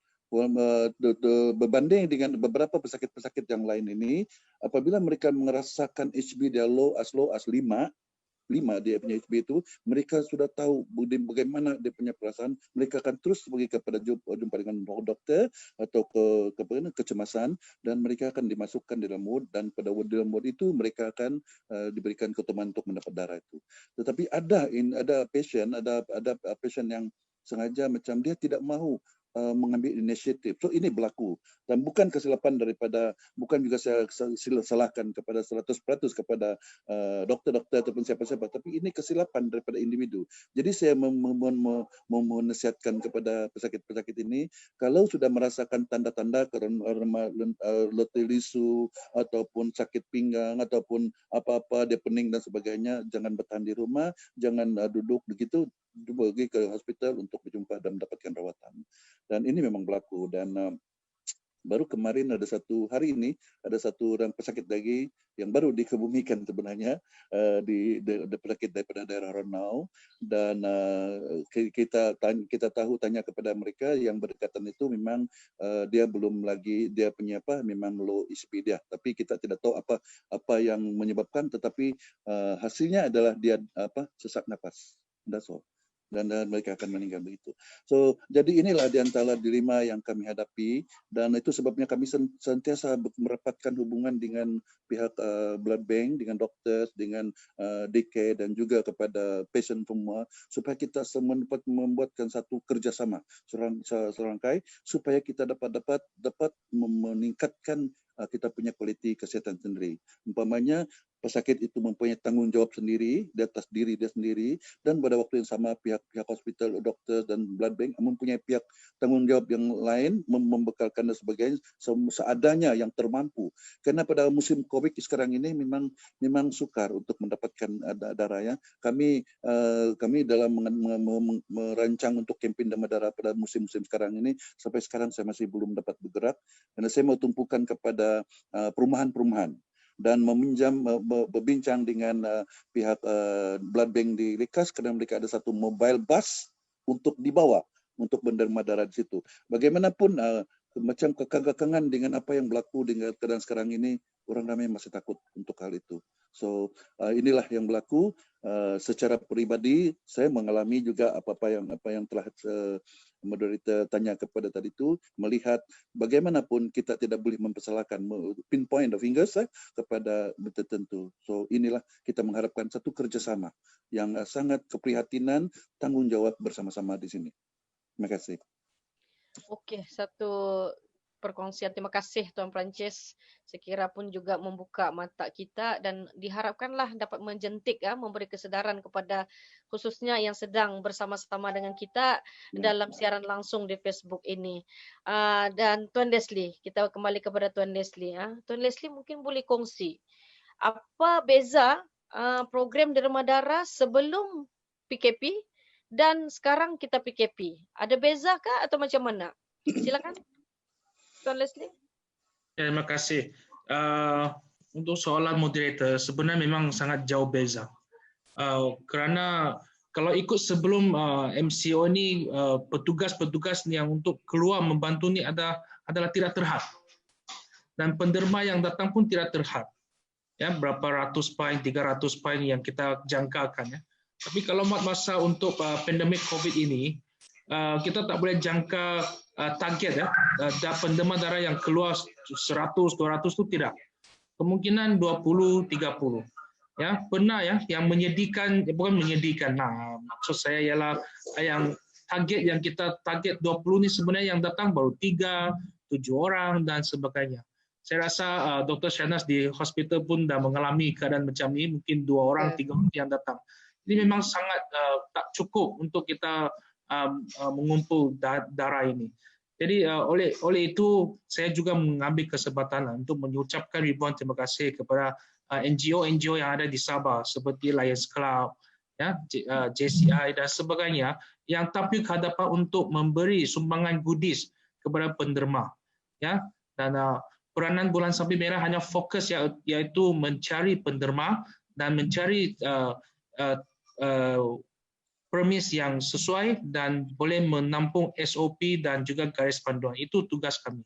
Berbanding dengan beberapa pesakit-pesakit yang lain ini, apabila mereka merasakan HB dia low as 5 dia punya HB itu, mereka sudah tahu bagaimana dia punya perasaan, mereka akan terus pergi kepada jumpa dengan doktor atau kecemasan, dan mereka akan dimasukkan dalam ward, dan pada dalam ward itu mereka akan diberikan keutamaan untuk mendapat darah itu. Tetapi ada pasien yang sengaja macam dia tidak mahu mengambil inisiatif. So ini berlaku dan bukan kesilapan bukan juga saya salahkan kepada 100% kepada dokter-dokter ataupun siapa-siapa, tapi ini kesilapan daripada individu. Jadi saya menasihatkan kepada pesakit-pesakit ini, kalau sudah merasakan tanda-tanda letih lisu ataupun sakit pinggang ataupun apa-apa dia pening dan sebagainya, jangan bertahan di rumah, jangan duduk begitu, pergi ke hospital untuk berjumpa dan mendapatkan rawatan. Dan ini memang berlaku. Dan baru kemarin hari ini ada satu orang pesakit lagi yang baru dikebumikan sebenarnya di pesakit daripada daerah Ranau, dan kita tanya kepada mereka yang berdekatan itu, memang dia belum lagi, dia punya memang low ISP dia, tapi kita tidak tahu apa yang menyebabkan, tetapi hasilnya adalah dia sesak napas. That's all. Dan mereka akan meninggal begitu. So, jadi inilah di antara dilema yang kami hadapi, dan itu sebabnya kami sentiasa merapatkan hubungan dengan pihak blood bank, dengan dokter, dengan DK, dan juga kepada patient semua, supaya kita semua dapat membuatkan satu kerjasama serangkai supaya kita dapat meningkatkan kita punya kualiti kesihatan sendiri. Umpamanya pesakit itu mempunyai tanggung jawab sendiri di atas diri dia sendiri, dan pada waktu yang sama pihak hospital, dokter dan blood bank mempunyai pihak tanggung jawab yang lain, membekalkan dan sebagainya seadanya yang termampu. Karena pada musim COVID sekarang ini memang sukar untuk mendapatkan darah ya. Kami dalam merancang untuk kempen demam darah pada musim-musim sekarang ini, sampai sekarang saya masih belum dapat bergerak, karena saya mau tumpukan kepada perumahan-perumahan dan berbincang dengan pihak blood bank di Likas, karena mereka ada satu mobile bus untuk dibawa untuk menderma darah di situ. Bagaimanapun macam kekangan dengan apa yang berlaku dengan keadaan sekarang ini, orang ramai masih takut untuk hal itu. So inilah yang berlaku. Secara pribadi saya mengalami juga apa yang telah moderator tanya kepada tadi itu, melihat bagaimanapun kita tidak boleh mempersalahkan, pinpoint the fingers kepada tertentu. So inilah kita mengharapkan satu kerjasama yang sangat keprihatinan, tanggung jawab bersama-sama di sini. Terima kasih. Okey, satu perkongsian. Terima kasih Tuan Perancis. Sekira pun juga membuka mata kita, dan diharapkanlah dapat menjentik memberi kesedaran kepada khususnya yang sedang bersama-sama dengan kita dalam siaran langsung di Facebook ini. Dan Tuan Leslie, kita kembali kepada Tuan Leslie. Tuan Leslie mungkin boleh kongsi apa beza program derma darah sebelum PKP dan sekarang kita PKP. Ada bezakah atau macam mana? Silakan Tuan Leslie. Terima kasih. Untuk soalan moderator, sebenarnya memang sangat jauh beza. Kerana kalau ikut sebelum MCO ini, petugas-petugas yang untuk keluar membantu ni adalah tidak terhad. Dan penderma yang datang pun tidak terhad. Ya, berapa ratus poin, 300 poin yang kita jangkakan. Ya. Tapi kalau masa untuk pandemik COVID ini, kita tak boleh jangka target ya. Penderma darah yang keluar 100, 200 itu tidak. Kemungkinan 20, 30. Ya, pernah ya yang menyedihkan, bukan menyedihkan. Nah, maksud saya ialah yang target yang kita target 20 ni sebenarnya yang datang baru 3, 7 orang dan sebagainya. Saya rasa Dr. Shahnaz di hospital pun dah mengalami keadaan macam ni, mungkin 2 orang, 3 orang yang datang. Ini memang sangat tak cukup untuk kita mengumpul darah ini. Jadi oleh itu saya juga mengambil kesempatan untuk mengucapkan ribuan terima kasih kepada NGO yang ada di Sabah seperti Lions Club, ya, JCI dan sebagainya yang tampil ke hadapan untuk memberi sumbangan goodies kepada penderma. Ya, dan peranan Bulan Sabi Merah hanya fokus iaitu mencari penderma dan mencari premis yang sesuai dan boleh menampung SOP dan juga garis panduan. Itu tugas kami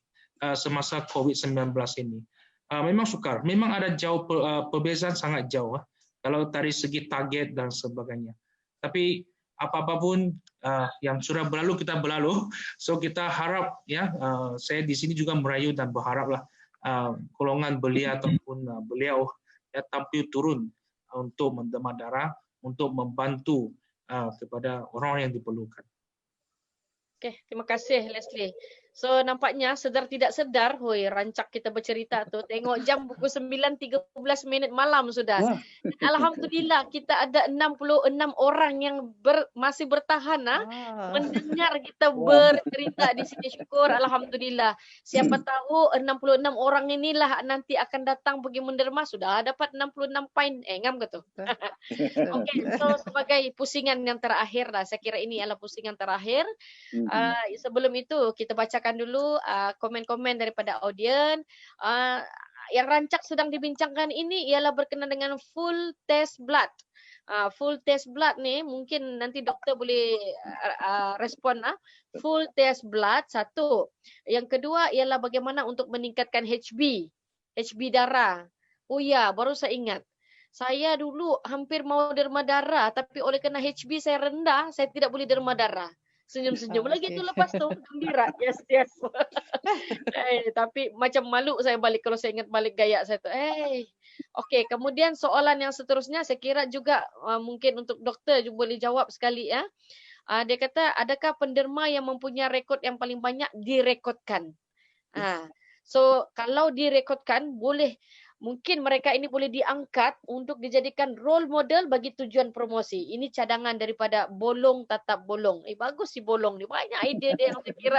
semasa COVID-19 ini. Memang sukar, memang ada jauh perbezaan sangat jauh kalau dari segi target dan sebagainya. Tapi apa-apa pun yang sudah berlalu kita berlalu. So kita harap ya, saya di sini juga merayu dan berharaplah golongan belia ataupun beliau ya, tampil turun untuk menderma darah untuk membantu kepada orang yang diperlukan. Okey, terima kasih Leslie. So nampaknya sedar tidak sedar, hoi rancak kita bercerita tu, tengok jam pukul 9.13 malam sudah. Wah, Alhamdulillah kita ada 66 orang yang masih bertahan mendengar kita wah. bercerita di sini. Syukur alhamdulillah. Siapa tahu 66 orang inilah nanti akan datang pergi menderma sudah dapat 66 poin. Ngam ke tu? Okey, so sebagai pusingan yang terakhir lah, saya kira ini adalah pusingan terakhir. Sebelum itu kita bacakan dulu komen-komen daripada audien. Yang rancak sedang dibincangkan ini ialah berkenaan dengan full test blood. Full test blood ni mungkin nanti doktor boleh respon. Full test blood satu. Yang kedua ialah bagaimana untuk meningkatkan HB darah. Oh ya, baru saya ingat. Saya dulu hampir mau derma darah tapi oleh kerana HB saya rendah, saya tidak boleh derma darah. Senyum-senyum lagi tu lepas tu gembira. Yes. Tapi macam malu saya balik kalau saya ingat balik gaya saya tu. Okey, kemudian soalan yang seterusnya saya kira juga mungkin untuk doktor juga boleh jawab sekali ya. Dia kata adakah penderma yang mempunyai rekod yang paling banyak direkodkan? So kalau direkodkan boleh mungkin mereka ini boleh diangkat untuk dijadikan role model bagi tujuan promosi. Ini cadangan daripada Bolong Tatap Bolong. Bagus si Bolong ni. Banyak idea dia yang saya kira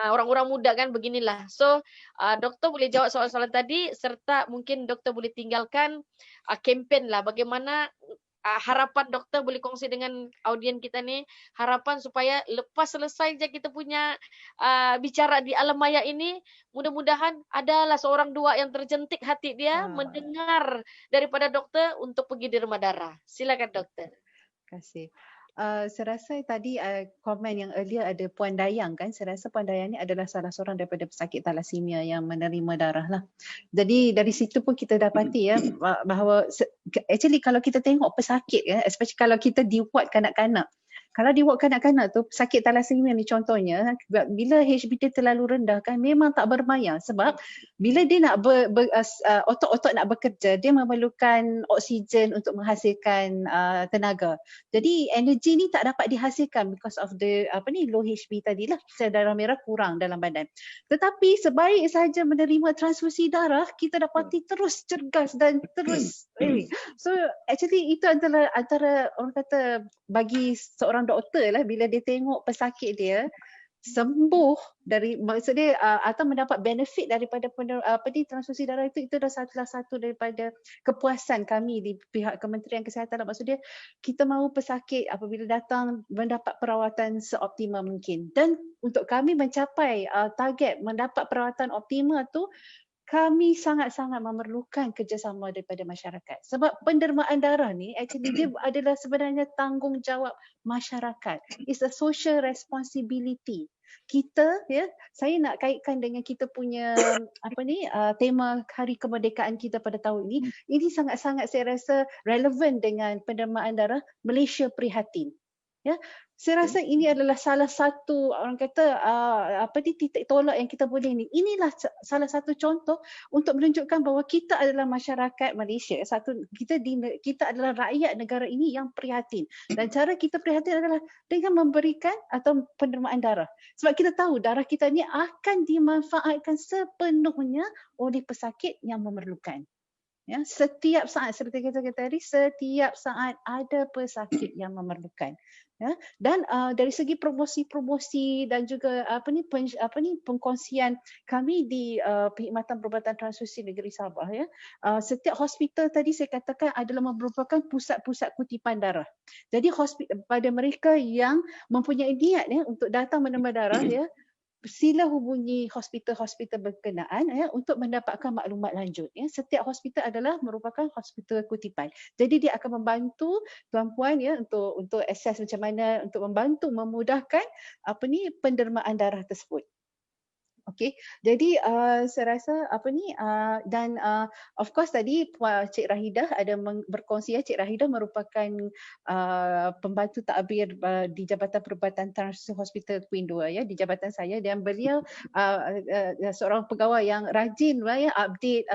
orang-orang muda kan beginilah. So, doktor boleh jawab soalan-soalan tadi serta mungkin doktor boleh tinggalkan kempen lah bagaimana harapan doktor boleh kongsi dengan audien kita ni, harapan supaya lepas selesai je kita punya bicara di alam maya ini, mudah-mudahan adalah seorang dua yang terjentik hati dia mendengar daripada doktor untuk pergi derma darah. Silakan doktor. Terima kasih. Saya rasa tadi komen yang earlier ada Puan Dayang kan. Saya rasa Puan Dayang ni adalah salah seorang daripada pesakit thalassemia yang menerima darah lah. Jadi dari situ pun kita dapati ya bahawa actually kalau kita tengok pesakit ya, especially kalau kita di ward kanak-kanak. Kalau di ward kanak-kanak tu pesakit thalassemia ni contohnya bila HB dia terlalu rendah kan memang tak bermayar sebab bila dia nak otot-otot nak bekerja dia memerlukan oksigen untuk menghasilkan tenaga. Jadi energi ni tak dapat dihasilkan because of the low HB tadilah, sel darah merah kurang dalam badan. Tetapi sebaik sahaja menerima transfusi darah kita dapati terus cergas dan terus so actually itu adalah antara orang kata bagi seorang doktor lah bila dia tengok pesakit dia sembuh dari maksud dia atau mendapat benefit daripada transfusi darah itu adalah salah satu daripada kepuasan kami di pihak Kementerian Kesihatan. Maksud dia kita mahu pesakit apabila datang mendapat perawatan seoptimal mungkin dan untuk kami mencapai target mendapat perawatan optimal tu kami sangat-sangat memerlukan kerjasama daripada masyarakat. Sebab pendermaan darah ni actually dia adalah sebenarnya tanggungjawab masyarakat. It's a social responsibility. Kita ya, saya nak kaitkan dengan kita punya tema Hari Kemerdekaan kita pada tahun ini. Ini sangat-sangat saya rasa relevan dengan pendermaan darah. Malaysia prihatin. Ya, saya rasa ini adalah salah satu orang kata titik tolak yang kita boleh ni. Inilah salah satu contoh untuk menunjukkan bahawa kita adalah masyarakat Malaysia. Kita adalah rakyat negara ini yang prihatin. Dan cara kita prihatin adalah dengan memberikan atau pendermaan darah. Sebab kita tahu darah kita ni akan dimanfaatkan sepenuhnya oleh pesakit yang memerlukan. Ya, setiap saat seperti kita kata tadi, setiap saat ada pesakit yang memerlukan. Ya, dan dari segi promosi dan juga pengkongsian kami di Perkhidmatan Perubatan Transfusi Negeri Sabah ya. Setiap hospital tadi saya katakan adalah merupakan pusat-pusat kutipan darah. Jadi pada mereka yang mempunyai niat ya untuk datang menerima darah ya, sila hubungi hospital-hospital berkenaan ya untuk mendapatkan maklumat lanjut ya. Setiap hospital adalah merupakan hospital kutipan. Jadi dia akan membantu tuan-puan ya untuk assess macam mana untuk membantu memudahkan pendermaan darah tersebut. Okey, jadi saya rasa dan of course tadi Cik Rahidah ada berkongsi Cik Rahidah merupakan pembantu takbir di Jabatan Perubatan Transfusi Hospital Queen 2 ya, di jabatan saya, dan beliau seorang pegawai yang rajin update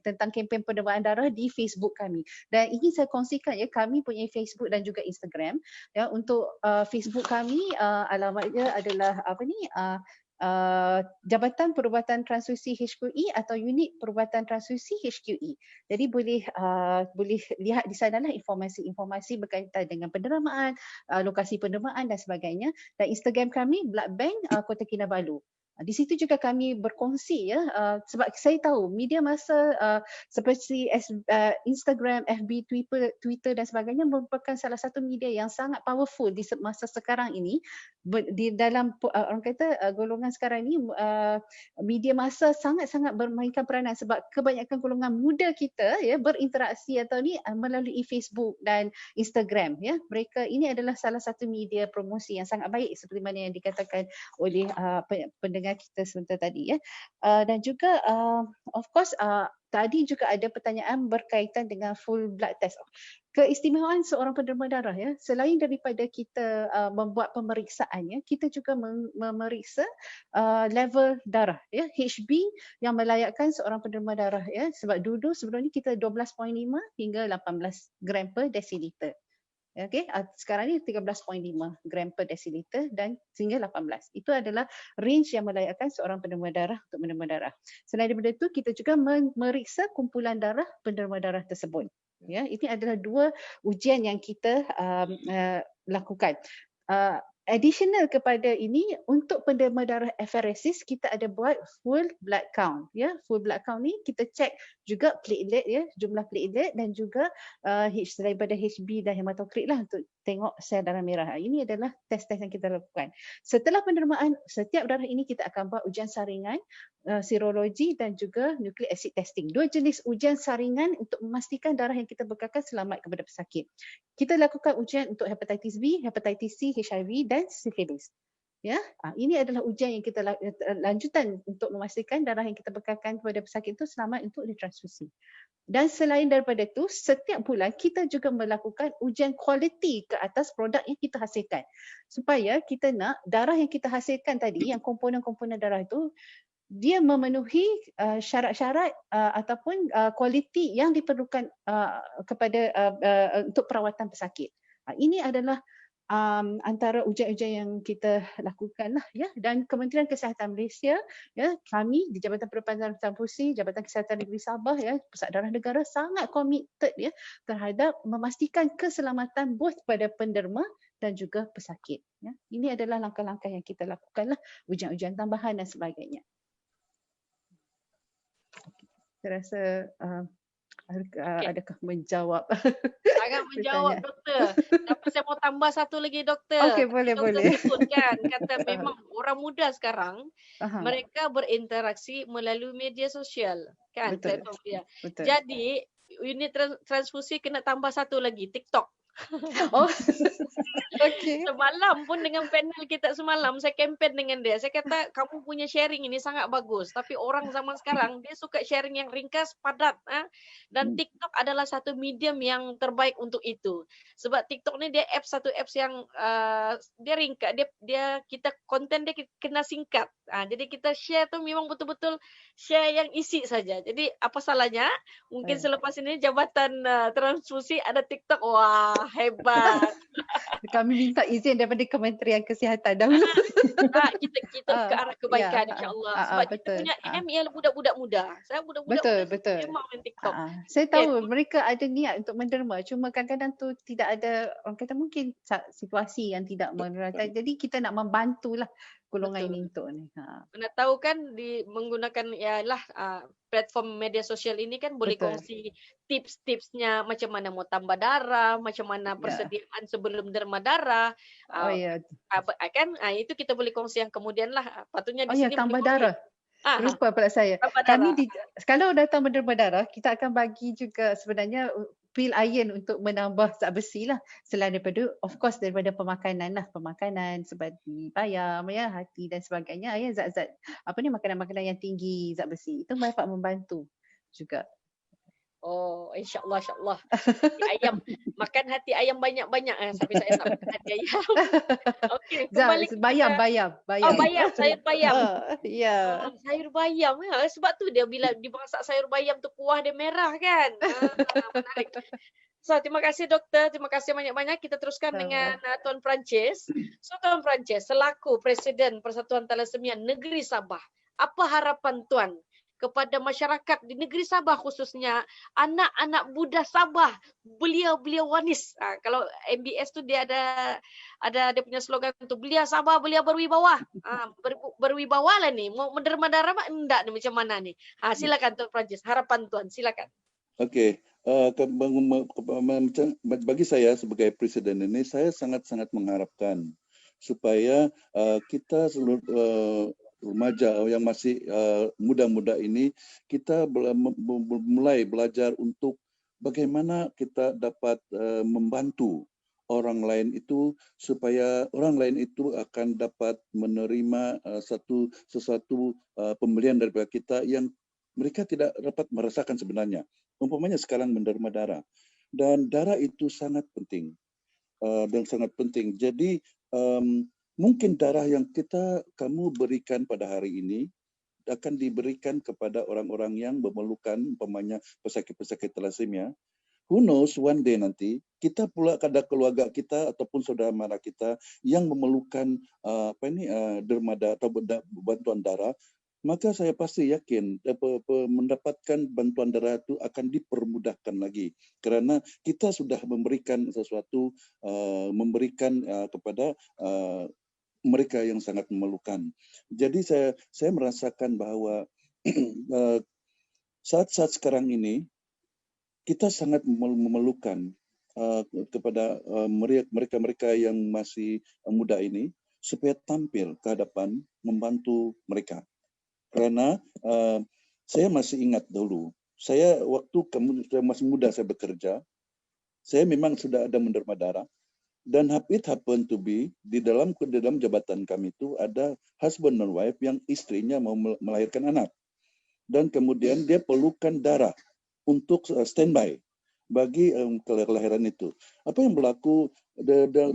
tentang kempen pendermaan darah di Facebook kami. Dan ini saya kongsikan ya, kami punya Facebook dan juga Instagram ya. Untuk Facebook kami alamatnya adalah Jabatan Perubatan Transfusi HQE atau Unit Perubatan Transfusi HQE. Jadi boleh lihat di sanalah informasi-informasi berkaitan dengan pendermaan, lokasi pendermaan dan sebagainya. Dan Instagram kami Blood Bank Kota Kinabalu. Di situ juga kami berkongsi ya, sebab saya tahu media massa seperti Instagram, FB, Twitter dan sebagainya merupakan salah satu media yang sangat powerful di masa sekarang ini. Di dalam orang kata golongan sekarang ini, media massa sangat-sangat bermainkan peranan sebab kebanyakan golongan muda kita ya berinteraksi atau ni melalui Facebook dan Instagram ya. Mereka ini adalah salah satu media promosi yang sangat baik seperti mana yang dikatakan oleh pendengar kita sebentar tadi ya. Dan juga of course tadi juga ada pertanyaan berkaitan dengan full blood test. Keistimewaan seorang penderma darah ya, selain daripada kita membuat pemeriksaan ya, kita juga memeriksa level darah ya, HB yang melayakkan seorang penderma darah ya, sebab dulu sebelum ni kita 12.5 hingga 18 gram per desiliter. Okey, sekarang ni 13.5 gram per desiliter dan sehingga 18. Itu adalah range yang melayakkan seorang penderma darah untuk menderma darah. Selain daripada itu, kita juga memeriksa kumpulan darah penderma darah tersebut. Ya, ini adalah dua ujian yang kita lakukan. Additional kepada ini, untuk penderma darah apheresis kita ada buat full blood count ya. Full blood count ni kita cek juga platelet ya, jumlah platelet dan juga daripada HB dan hematokrit lah untuk tengok sel darah merah. Ini adalah test-test yang kita lakukan. Setelah pendermaan setiap darah ini kita akan buat ujian saringan, serologi dan juga nucleic acid testing. Dua jenis ujian saringan untuk memastikan darah yang kita bekalkan selamat kepada pesakit. Kita lakukan ujian untuk hepatitis B, hepatitis C, HIV dan sifilis. Ya, ini adalah ujian yang kita lanjutan untuk memastikan darah yang kita bekalkan kepada pesakit itu selamat untuk ditransfusi. Dan selain daripada itu, setiap bulan kita juga melakukan ujian kualiti ke atas produk yang kita hasilkan. Supaya kita nak darah yang kita hasilkan tadi, yang komponen-komponen darah itu, dia memenuhi syarat-syarat ataupun kualiti yang diperlukan kepada untuk perawatan pesakit. Ini adalah antara ujian-ujian yang kita lakukan lah ya. Dan Kementerian Kesihatan Malaysia ya, kami di Jabatan Perubatan Transfusi, Jabatan Kesihatan Negeri Sabah ya, Pusat Darah Negara sangat committed ya terhadap memastikan keselamatan both pada penderma dan juga pesakit ya. Ini adalah langkah-langkah yang kita lakukan lah, ujian-ujian tambahan dan sebagainya. Saya rasa adakah menjawab? Sangat menjawab doktor. Tapi saya mau tambah satu lagi doktor. Okey, boleh. Sebutkan kata memang orang muda sekarang mereka berinteraksi melalui media sosial kan. Betul. Betul. Jadi unit transfusi kena tambah satu lagi, TikTok. Oh, okey. Semalam pun dengan panel kita semalam saya kempen dengan dia. Saya kata kamu punya sharing ini sangat bagus. Tapi orang zaman sekarang dia suka sharing yang ringkas, padat. Dan TikTok adalah satu medium yang terbaik untuk itu. Sebab TikTok ni dia satu apps yang dia ringkas. Dia kita konten dia kena singkat. Jadi kita share tu memang betul-betul share yang isi saja. Jadi apa salahnya? Mungkin selepas ini Jabatan Transfusi ada TikTok. Wah, hebat. Kami minta izin daripada Kementerian Kesihatan dahulu. Kita ke arah kebaikan insya-Allah. Sebab kita punya aim ialah budak-budak muda. Saya budak-budak betul. memang main TikTok. Saya tahu mereka ada niat untuk menderma, cuma kadang-kadang tu tidak ada, orang kata mungkin situasi yang tidak menerangkan. Jadi kita nak membantulah golongan ini untuk ni. Anda tahu kan menggunakan ialah platform media sosial ini kan boleh kongsi tips-tipsnya macam mana mau tambah darah, macam mana persediaan sebelum derma darah. Kan itu kita boleh kongsi yang kemudian lah. Patutnya di sini tambah darah. Lupa pula saya. Kami kalau datang menderma darah, kita akan bagi juga sebenarnya pil iron untuk menambah zat besi lah. Selain daripada, of course daripada pemakanan lah, pemakanan seperti bayam, ya, hati dan sebagainya, ya, zat-zat makanan-makanan yang tinggi zat besi itu dapat membantu juga. Oh, insya-Allah, insya-Allah. Hati ayam, makan hati ayam banyak-banyak sampai saya nak makan hati ayam. Okey, kembali Bayam. Oh, bayam, sayur bayam. Ya. Sayur bayam ya. Sebab tu dia bila dimasak sayur bayam tu kuah dia merah kan. Menarik. So, terima kasih doktor, terima kasih banyak-banyak. Kita teruskan dengan Tuan Perancis. So, Tuan Perancis selaku Presiden Persatuan Thalassemia Negeri Sabah, apa harapan Tuan kepada masyarakat di negeri Sabah, khususnya anak-anak muda Sabah, belia-belia wanis. Kalau MBS tu dia ada dia punya slogan tu, belia Sabah, belia berwibawa. Berwibawa lah ni. Mau menderma-dara enggak ni, macam mana ni? Silakan Tuan Perancis, harapan Tuan, silakan. Okey, bagi saya sebagai presiden ini, saya sangat-sangat mengharapkan supaya kita seluruh remaja yang masih muda-muda ini, kita mulai belajar untuk bagaimana kita dapat membantu orang lain itu supaya orang lain itu akan dapat menerima sesuatu pemberian daripada kita yang mereka tidak dapat merasakan sebenarnya. Umpamanya sekarang menderma darah, dan darah itu sangat penting dan sangat penting. Jadi mungkin darah yang kamu berikan pada hari ini akan diberikan kepada orang-orang yang memerlukan, umpamanya pesakit-pesakit thalassemia. Who knows, one day nanti kita pula ada keluarga kita ataupun saudara mara kita yang memerlukan derma atau bantuan darah. Maka saya pasti yakin mendapatkan bantuan darah itu akan dipermudahkan lagi kerana kita sudah memberikan sesuatu, memberikan kepada mereka yang sangat memerlukan. Jadi saya merasakan bahawa saat-saat sekarang ini kita sangat memerlukan kepada mereka-mereka yang masih muda ini supaya tampil ke hadapan membantu mereka. Kerana saya masih ingat dulu, saya waktu saya masih muda saya bekerja, saya memang sudah ada menderma darah, dan it happen to be di dalam jabatan kami itu ada husband and wife yang istrinya mau melahirkan anak, dan kemudian dia perlukan darah untuk standby bagi kelahiran itu. Apa yang berlaku,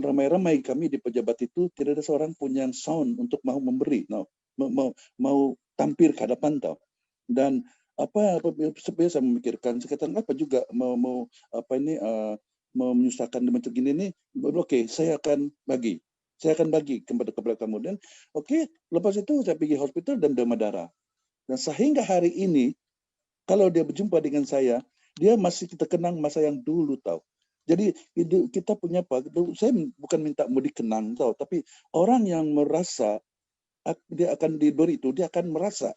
ramai-ramai kami di pejabat itu tidak ada seorang pun yang sound untuk mau memberi, mau tampil ke hadapan tau. Dan supaya saya memikirkan, saya katakan apa juga mau menyusahkan macam gini ni. Okey, saya akan bagi kepada kamu. Dan okey, lepas itu saya pergi hospital dan derma darah. Dan sehingga hari ini kalau dia berjumpa dengan saya, dia masih kita kenang masa yang dulu tau. Jadi kita punya saya bukan minta mau dikenang tau, tapi orang yang merasa dia akan diberi itu, dia akan merasa.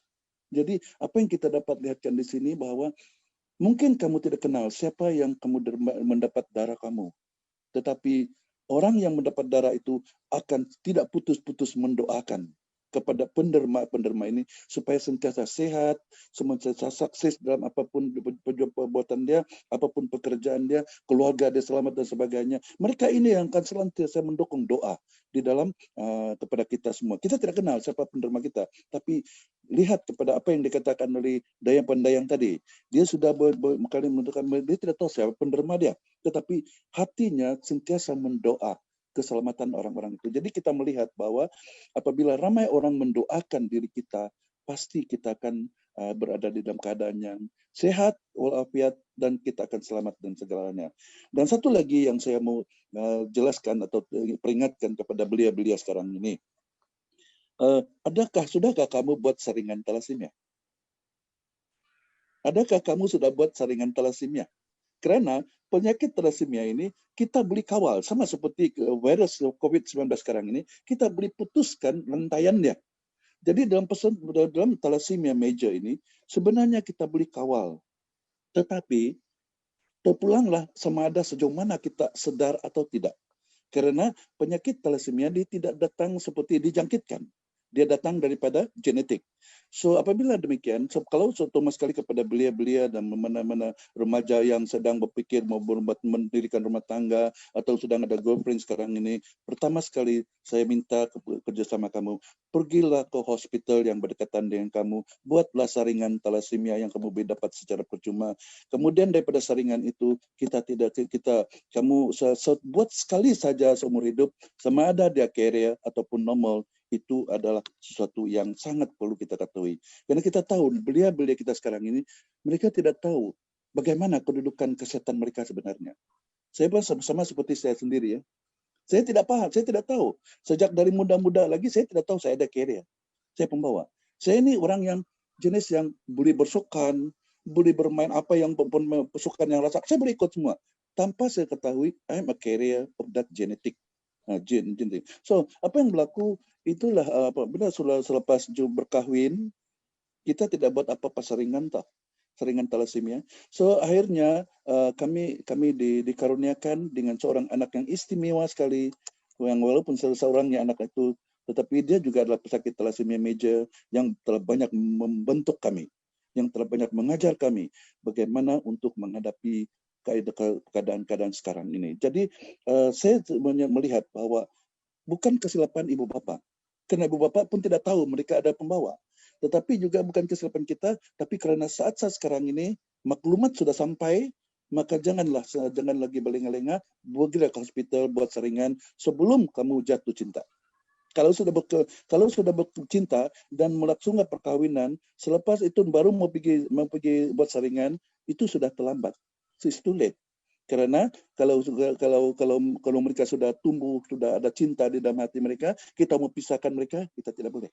Jadi apa yang kita dapat lihatkan di sini bahawa mungkin kamu tidak kenal siapa yang kamu mendapat darah kamu, tetapi orang yang mendapat darah itu akan tidak putus-putus mendoakan kepada penderma ini supaya sentiasa sehat, sentiasa sukses dalam apapun perbuatan dia, apapun pekerjaan dia, keluarga dia selamat dan sebagainya. Mereka ini yang akan senantiasa mendukung doa di dalam kepada kita semua. Kita tidak kenal siapa penderma kita, tapi lihat kepada apa yang dikatakan oleh Dayang Pandayang tadi. Dia sudah berkali menentukan, dia tidak tahu siapa penderma dia, tetapi hatinya sentiasa mendoa keselamatan orang-orang itu. Jadi kita melihat bahwa apabila ramai orang mendoakan diri kita, pasti kita akan berada di dalam keadaan yang sehat, walafiat, dan kita akan selamat dan segalanya. Dan satu lagi yang saya mau jelaskan atau peringatkan kepada belia-belia sekarang ini, sudahkah kamu buat saringan thalassemia? Adakah kamu sudah buat saringan thalassemia? Kerana penyakit thalassemia ini kita boleh kawal, sama seperti virus COVID-19 sekarang ini, kita boleh putuskan rantaian dia. Jadi dalam thalassemia major ini, sebenarnya kita boleh kawal. Tetapi, terpulanglah sama ada sejauh mana kita sedar atau tidak. Kerana penyakit thalassemia dia tidak datang seperti dijangkitkan. Dia datang daripada genetik. So apabila demikian, kalau terutama sekali kepada belia-belia dan mana-mana remaja yang sedang berpikir mau mendirikan rumah tangga atau sedang ada girlfriend sekarang ini, pertama sekali saya minta kerjasama kamu, pergilah ke hospital yang berdekatan dengan kamu, buatlah saringan thalassemia yang kamu boleh dapat secara percuma. Kemudian daripada saringan itu kamu buat sekali saja seumur hidup, sama ada dia carrier ataupun normal. Itu adalah sesuatu yang sangat perlu kita ketahui. Karena kita tahu belia-belia kita sekarang ini, mereka tidak tahu bagaimana kedudukan kesehatan mereka sebenarnya. Saya pun sama seperti saya sendiri ya. Saya tidak paham, saya tidak tahu. Sejak dari muda-muda lagi saya tidak tahu saya ada carrier. Saya pembawa. Saya ini orang yang jenis yang boleh bersukan, boleh bermain apa yang pun pesukan yang rasa. Saya boleh ikut semua. Tanpa saya ketahui, I am a carrier of that genetic. Genetik. So, apa yang berlaku itulah apabila selepas berkahwin, kita tidak buat apa-apa saringan thalassemia. So akhirnya kami dikaruniakan dengan seorang anak yang istimewa sekali, yang walaupun seorangnya anak itu, tetapi dia juga adalah pesakit thalassemia major yang telah banyak membentuk kami, yang telah banyak mengajar kami bagaimana untuk menghadapi keadaan-keadaan sekarang ini. Jadi saya melihat bahwa bukan kesilapan ibu bapa, karena ibu bapa pun tidak tahu mereka ada pembawa. Tetapi juga bukan kesilapan kita, tapi karena saat-saat sekarang ini maklumat sudah sampai, maka jangan lagi berlenga-lenga, pergilah ke hospital buat saringan sebelum kamu jatuh cinta. Kalau sudah bercinta dan melangsungkan perkawinan, selepas itu baru mau pergi buat saringan, itu sudah terlambat. It's too late. Karena kalau mereka sudah tumbuh, sudah ada cinta di dalam hati mereka, kita mau pisahkan mereka, kita tidak boleh.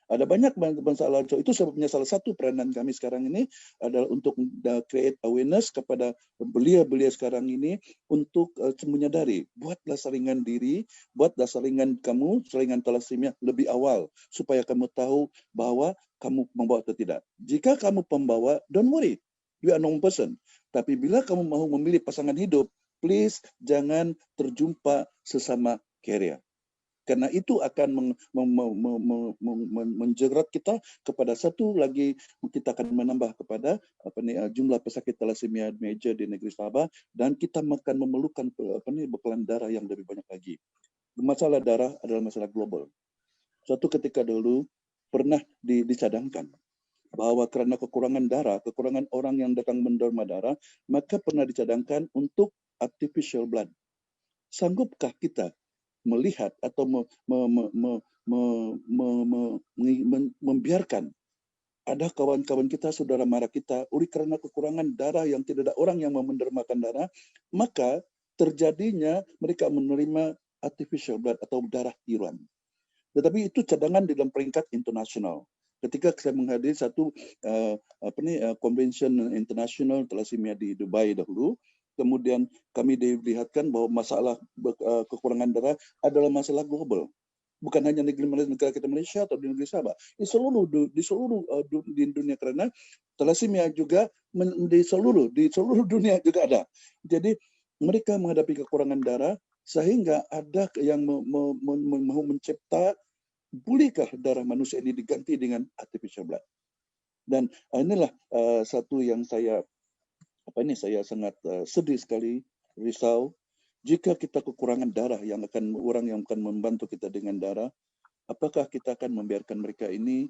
Ada banyak masalah. Itu sebabnya salah satu peranan kami sekarang ini adalah untuk create awareness kepada belia-belia sekarang ini untuk menyadari, buatlah saringan diri, buatlah saringan thalassemia lebih awal supaya kamu tahu bahwa kamu membawa atau tidak. Jika kamu pembawa, don't worry, you are known person. Tapi bila kamu mau memilih pasangan hidup, please jangan terjumpa sesama carrier. Karena itu akan menjerat kita kepada satu lagi, kita akan menambah kepada jumlah pesakit thalassemia major di negeri Sabah, dan kita akan memerlukan bekalan darah yang lebih banyak lagi. Masalah darah adalah masalah global. Suatu ketika dulu pernah dicadangkan bahwa karena kekurangan orang yang datang mendorma darah, maka pernah dicadangkan untuk artificial blood. Sanggupkah kita melihat atau membiarkan ada kawan-kawan kita, saudara mara kita, oleh karena kekurangan darah yang tidak ada orang yang memendermakan darah, maka terjadinya mereka menerima artificial blood atau darah tiruan. Tetapi itu cadangan di dalam peringkat internasional. Ketika saya menghadiri satu convention international thalassemia di Dubai dahulu, kemudian kami dilihatkan bahwa masalah kekurangan darah adalah masalah global. Bukan hanya negara kita Malaysia atau di negeri Sabah. Di seluruh di dunia, karena thalassemia juga di seluruh dunia juga ada. Jadi mereka menghadapi kekurangan darah sehingga ada yang mau mencipta, bolehkah darah manusia ini diganti dengan artificial blood. Dan inilah satu yang saya sangat sedih sekali, risau. Jika kita kekurangan darah orang yang akan membantu kita dengan darah, apakah kita akan membiarkan mereka ini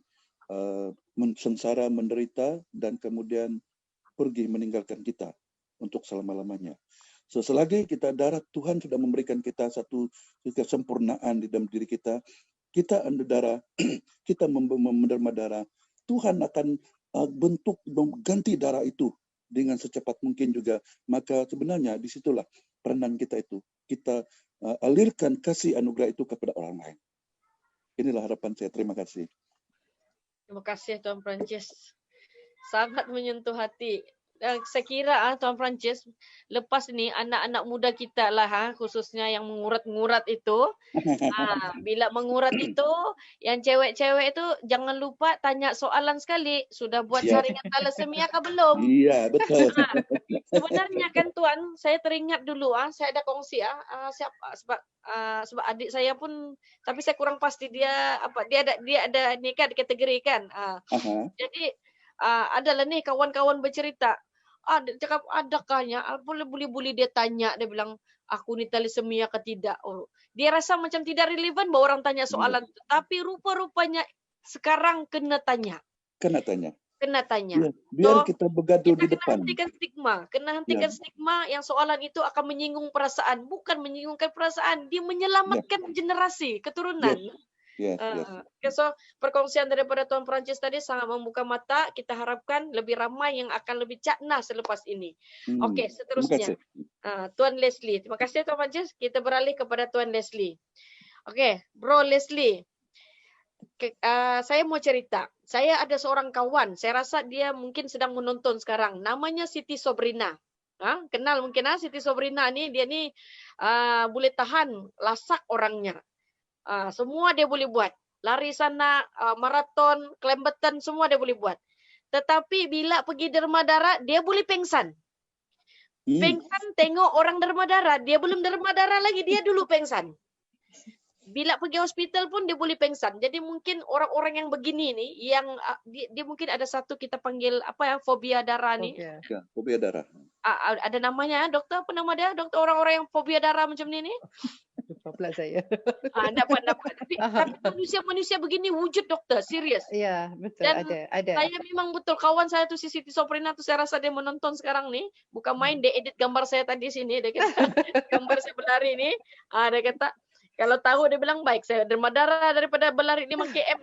sengsara, menderita, dan kemudian pergi meninggalkan kita untuk selama-lamanya. So, selagi kita darah, Tuhan sudah memberikan kita satu kesempurnaan di dalam diri kita. Kita ada darah, kita menderma darah, Tuhan akan mengganti darah itu dengan secepat mungkin juga. Maka sebenarnya disitulah peranan kita itu. Kita alirkan kasih anugerah itu kepada orang lain. Inilah harapan saya. Terima kasih. Terima kasih Tuan Perancis. Sangat menyentuh hati. saya kira Tuan Francis, lepas ni anak-anak muda kita lah khususnya yang mengurat-ngurat itu, bila mengurat itu, yang cewek-cewek itu jangan lupa tanya soalan sekali, sudah buat Siap. saringan thalassemia kah belum? Iya, betul. Sebenarnya kan Tuan, saya teringat dulu saya ada kongsi sebab adik saya pun, tapi saya kurang pasti dia ada nikah dikategorikan. Jadi adalah nih kawan-kawan bercerita. Dia cakap ada kahnya, boleh dia tanya, dia bilang aku ni thalassemia ke tidak. Oh, dia rasa macam tidak relevan bahwa orang tanya soalan, tapi rupa-rupanya sekarang kena tanya. Kena tanya. Ya, biar kita bergaduh di depan. Kena hentikan stigma yang soalan itu akan menyinggung perasaan, bukan menyinggungkan perasaan, dia menyelamatkan generasi keturunan. Yes. So perkongsian daripada Tuan Francis tadi sangat membuka mata. Kita harapkan lebih ramai yang akan lebih cakna selepas ini. Okey, seterusnya Tuan Leslie. Terima kasih Tuan Francis. Kita beralih kepada Tuan Leslie. Okey, Bro Leslie. Saya mau cerita. Saya ada seorang kawan. Saya rasa dia mungkin sedang menonton sekarang. Namanya Siti Sobrina. Kenal mungkin Siti Sobrina ni. Dia ni boleh tahan lasak orangnya. Semua dia boleh buat. Lari sana, maraton, kelembatan, semua dia boleh buat. Tetapi bila pergi derma darah, dia boleh pengsan. Pengsan tengok orang derma darah. Dia belum derma darah lagi, dia dulu pengsan. Bila pergi hospital pun dia boleh pengsan. Jadi mungkin orang-orang yang begini ni, yang dia mungkin ada satu kita panggil fobia darah ni. Fobia darah. Ada namanya, doktor apa nama dia? Doktor orang-orang yang fobia darah macam ni. Lupa pula saya. Dapat. Tapi manusia begini wujud doktor, serius. Ya, betul. Dan ada. Saya memang betul kawan saya tu si Siti Sobrina tu, saya rasa dia menonton sekarang ni. Bukan main dia edit gambar saya tadi sini, dia kata gambar saya berlari ni. Dia kata kalau tahu, dia bilang baik saya derma darah daripada berlari 5 km.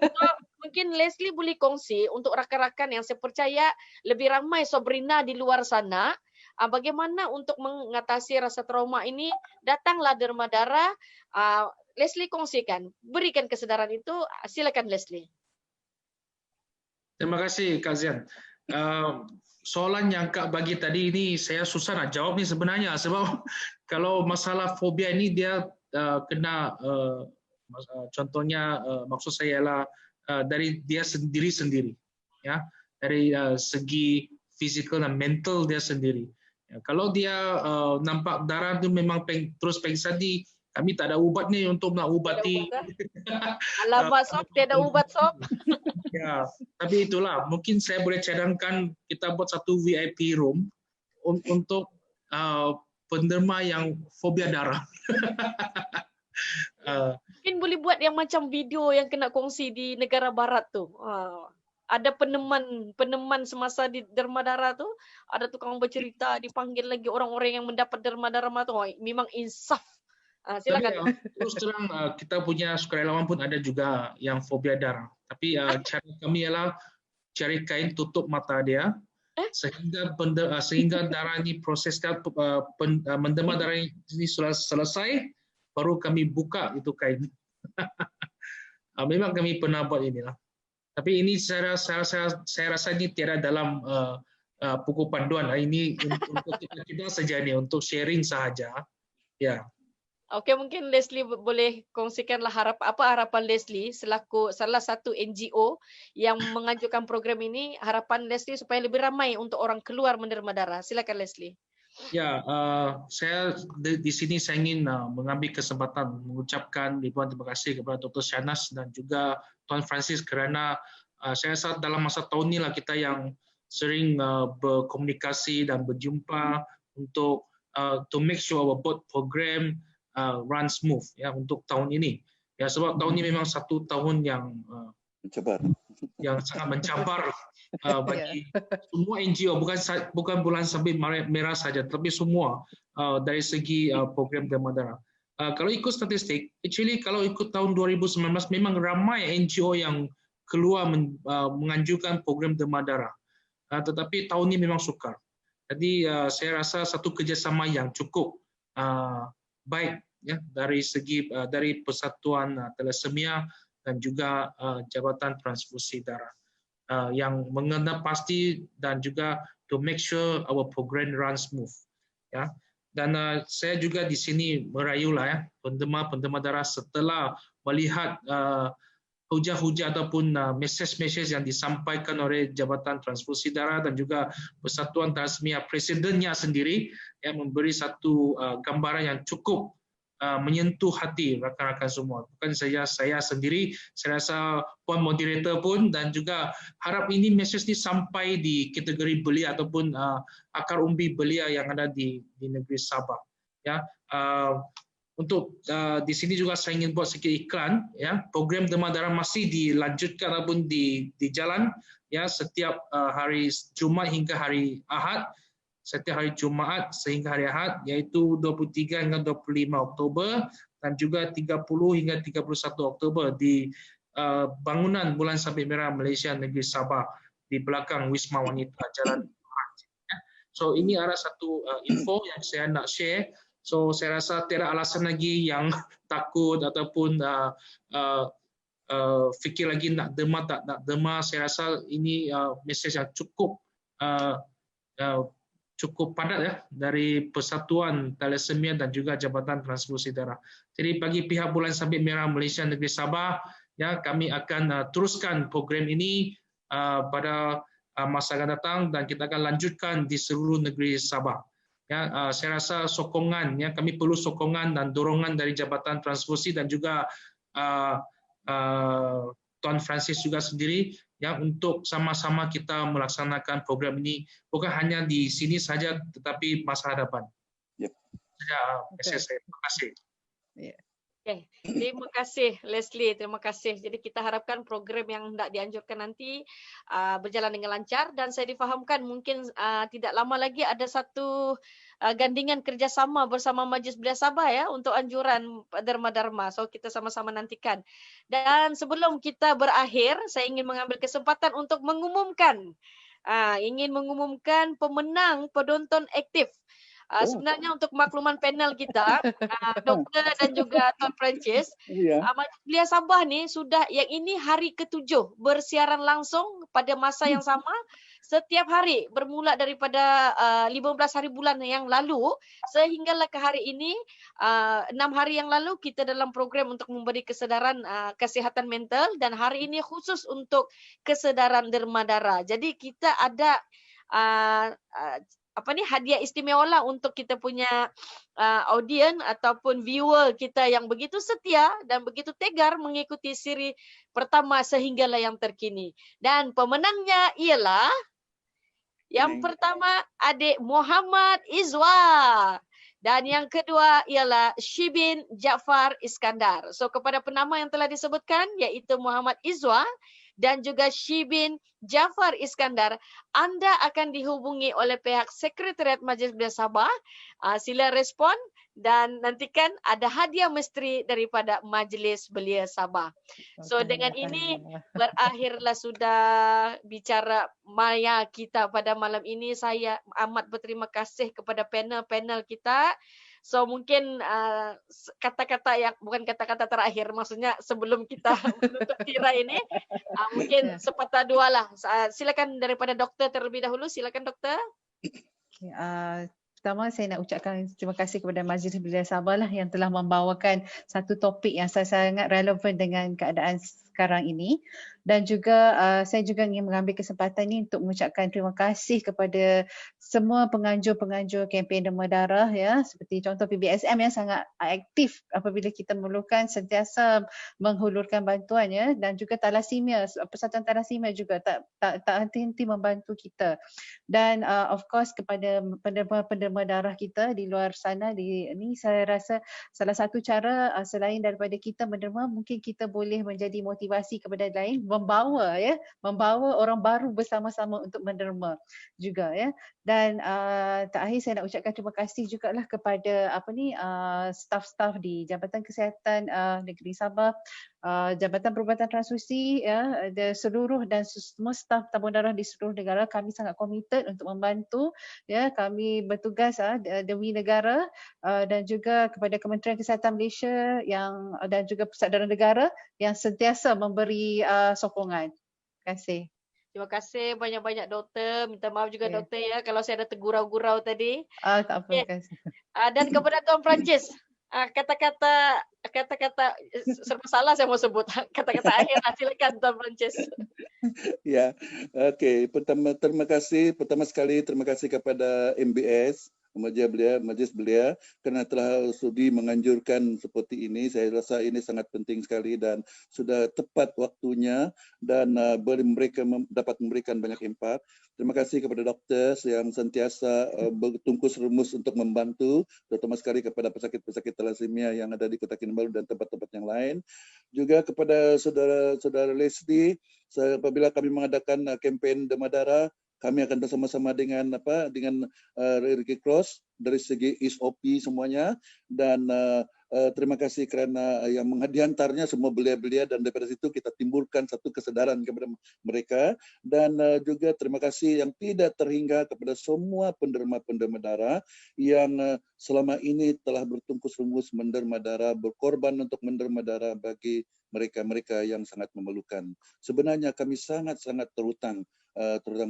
So, mungkin Leslie boleh kongsi untuk rakan-rakan yang saya percaya lebih ramai Sobrina di luar sana. Bagaimana untuk mengatasi rasa trauma ini? Datanglah derma darah. Leslie kongsikan, berikan kesedaran itu. Silakan Leslie. Terima kasih Kak Zian. Soalan yang Kak bagi tadi ini saya susah nak jawab ni sebenarnya, sebab kalau masalah fobia ini dia kena contohnya maksud saya ialah dari dia sendiri ya, dari segi fizikal dan mental dia sendiri. Ya, kalau dia nampak darah tu memang terus pengsan, kami tak ada ubat ni untuk nak ubati. Alamak sob, tiada ubat sob. Ya, tapi itulah mungkin saya boleh cadangkan kita buat satu VIP room untuk penderma yang fobia darah. Mungkin boleh buat yang macam video yang kena kongsi di negara barat tu. Ada peneman semasa di derma darah tu, ada tukang bercerita, dipanggil lagi orang-orang yang mendapat derma darah tu. Memang insaf. Silakan. Tapi, terus terang kita punya sukarelawan pun ada juga yang fobia darah. Tapi cara kami ialah cari kain tutup mata dia sehingga darah ini proseskan menderma darah ini sudah selesai, baru kami buka itu kain. Memang kami pernah buat inilah. Tapi ini saya rasa ini tiada dalam buku panduan. Ini untuk kita saja ni, untuk sharing sahaja. Ya. Okey, mungkin Leslie boleh kongsikanlah harapan Leslie selaku salah satu NGO yang mengajukan program ini, harapan Leslie supaya lebih ramai untuk orang keluar menderma darah. Silakan Leslie. Ya, saya di sini saya ingin mengambil kesempatan mengucapkan ribuan terima kasih kepada Dr. Shanas dan juga Tuan Francis kerana saya rasa dalam masa tahun inilah kita yang sering berkomunikasi dan berjumpa untuk to make sure our board program run smooth ya untuk tahun ini. Ya, sebab tahun ini memang satu tahun yang mencabar, yang sangat mencabar bagi semua NGO, bukan bulan sabit merah saja, tapi semua dari segi program derma darah. Kalau ikut statistik, actually kalau ikut tahun 2019 memang ramai NGO yang keluar menganjurkan program derma darah. Tetapi tahun ini memang sukar. Jadi saya rasa satu kerjasama yang cukup baik ya dari segi dari Persatuan Thalassemia dan juga Jabatan Transfusi Darah. yang mengenal pasti dan juga to make sure our program runs smooth. Ya. Dan saya juga di sini merayulah ya pendema darah setelah melihat hujah-hujah ataupun mesej-mesej yang disampaikan oleh Jabatan Transfusi Darah dan juga Persatuan Thalassemia Presidennya sendiri yang memberi satu gambaran yang cukup menyentuh hati rakan-rakan semua. Bukan saya sendiri, saya rasa Puan Moderator pun, dan juga harap ini mesej ini sampai di kategori belia ataupun akar umbi belia yang ada di negeri Sabah. Ya, untuk di sini juga saya ingin buat sedikit iklan, ya, program demam darah masih dilanjutkan ataupun di jalan, ya, setiap hari Jumaat hingga hari Ahad, setiap hari Jumaat sehingga hari Ahad, yaitu 23 hingga 25 Oktober dan juga 30 hingga 31 Oktober di bangunan Bulan Sabit Merah Malaysia Negeri Sabah di belakang Wisma Wanita Jalan. So ini ada satu info yang saya nak share. So saya rasa tidak alasan lagi yang takut ataupun fikir lagi nak demam tak nak demam. Saya rasa ini mesej yang cukup padat ya dari Persatuan Thalassemia dan juga Jabatan Transfusi Darah. Jadi bagi pihak Bulan Sabit Merah Malaysia Negeri Sabah, ya, kami akan teruskan program ini pada masa akan datang dan kita akan lanjutkan di seluruh negeri Sabah. Ya, saya rasa sokongan, ya, kami perlu sokongan dan dorongan dari Jabatan Transfusi dan juga Tuan Francis juga sendiri, ya, untuk sama-sama kita melaksanakan program ini bukan hanya di sini saja tetapi masa hadapan. Yep. Terima kasih. Yeah. Okay. Terima kasih Leslie, terima kasih. Jadi kita harapkan program yang hendak dianjurkan nanti berjalan dengan lancar, dan saya difahamkan mungkin tidak lama lagi ada satu gandingan kerjasama bersama Majlis Belia Sabah ya untuk anjuran derma-derma. So kita sama-sama nantikan. Dan sebelum kita berakhir, saya ingin mengambil kesempatan untuk mengumumkan pemenang penonton aktif. Sebenarnya untuk makluman panel kita, Doktor dan juga Tuan Francis, Majlis Belia Sabah ni sudah, yang ini hari ke-7 bersiaran langsung pada masa yang sama setiap hari bermula daripada 15 hari bulan yang lalu sehinggalah ke hari ini, 6 hari yang lalu kita dalam program untuk memberi kesedaran kesihatan mental, dan hari ini khusus untuk kesedaran derma darah. Jadi kita ada hadiah istimewa lah untuk kita punya audiens ataupun viewer kita yang begitu setia dan begitu tegar mengikuti siri pertama sehinggalah yang terkini. Dan pemenangnya ialah yang pertama adik Muhammad Izwa, dan yang kedua ialah Shibin Jaafar Iskandar. So kepada penama yang telah disebutkan iaitu Muhammad Izwa dan juga Shibin Jaafar Iskandar, anda akan dihubungi oleh pihak Sekretariat Majlis Belia Sabah. Sila respon dan nantikan ada hadiah misteri daripada Majlis Belia Sabah. So dengan ini berakhirlah sudah bicara maya kita pada malam ini. Saya amat berterima kasih kepada panel-panel kita. So mungkin kata-kata yang bukan kata-kata terakhir, maksudnya sebelum kita menutup tirai ini, mungkin sepatah dua lah. Silakan daripada doktor terlebih dahulu. Silakan doktor. Okay, pertama saya nak ucapkan terima kasih kepada Majlis Belia Sabah lah yang telah membawakan satu topik yang sangat relevan dengan keadaan sekarang ini, dan juga saya juga ingin mengambil kesempatan ini untuk mengucapkan terima kasih kepada semua penganjur-penganjur kempen derma darah ya, seperti contoh PBSM yang sangat aktif apabila kita memerlukan, sentiasa menghulurkan bantuan ya, dan juga Thalassemia, Persatuan Thalassemia juga tak henti-henti membantu kita. Dan of course kepada penderma darah kita di luar sana, ini saya rasa salah satu cara selain daripada kita menderma, mungkin kita boleh menjadi motivasi kepada lain, membawa orang baru bersama-sama untuk menderma juga ya. Dan terakhir saya nak ucapkan terima kasih jugalah kepada staf-staf di Jabatan Kesihatan Negeri Sabah, Jabatan Perubatan Transfusi ya, seluruh dan semua staf tabung darah di seluruh negara. Kami sangat komited untuk membantu ya, kami bertugas demi negara, dan juga kepada Kementerian Kesihatan Malaysia dan juga Pusat Darah Negara yang sentiasa memberi sokongan. Terima kasih. Terima kasih banyak-banyak doktor. Minta maaf juga Okay. doktor ya kalau saya ada tergurau-gurau tadi. Tak apa, Okay. terima kasih. Dan kepada Tuan Francis, kata-kata serba salah saya mau sebut. Kata-kata akhir lah, silakan Tuan Francis. Ya, oke. Terima kasih. Pertama sekali terima kasih kepada MBS, Majlis Belia, kerana telah sudi menganjurkan seperti ini. Saya rasa ini sangat penting sekali dan sudah tepat waktunya dan mereka dapat memberikan banyak impak. Terima kasih kepada dokter yang sentiasa bertungkus rumus untuk membantu, terutama sekali kepada pesakit-pesakit thalassemia yang ada di Kota Kinabalu dan tempat-tempat yang lain. Juga kepada saudara Leslie, apabila kami mengadakan kempen demam darah, kami akan bersama-sama dengan Red Cross dari segi SOP semuanya, dan terima kasih kerana yang diantaranya semua belia-belia, dan daripada situ kita timbulkan satu kesedaran kepada mereka, dan juga terima kasih yang tidak terhingga kepada semua penderma-penderma darah yang selama ini telah bertungkus lumus menderma darah, berkorban untuk menderma darah bagi mereka-mereka yang sangat memerlukan. Sebenarnya kami sangat-sangat terutang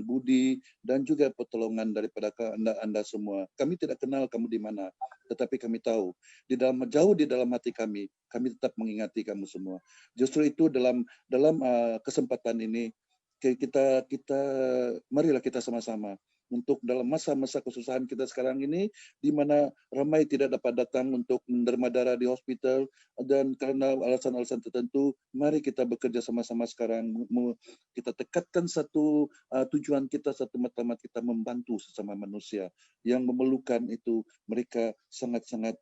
budi dan juga pertolongan daripada anda semua. Kami tidak kenal kamu di mana, tetapi kami tahu jauh di dalam hati kami tetap mengingati kamu semua. Justru itu dalam kesempatan ini marilah kita sama-sama untuk dalam masa-masa kesusahan kita sekarang ini, di mana ramai tidak dapat datang untuk menderma darah di hospital dan karena alasan-alasan tertentu, mari kita bekerja sama-sama sekarang. Kita tekatkan satu tujuan kita, satu matlamat kita, membantu sesama manusia yang memerlukan itu. Mereka sangat-sangat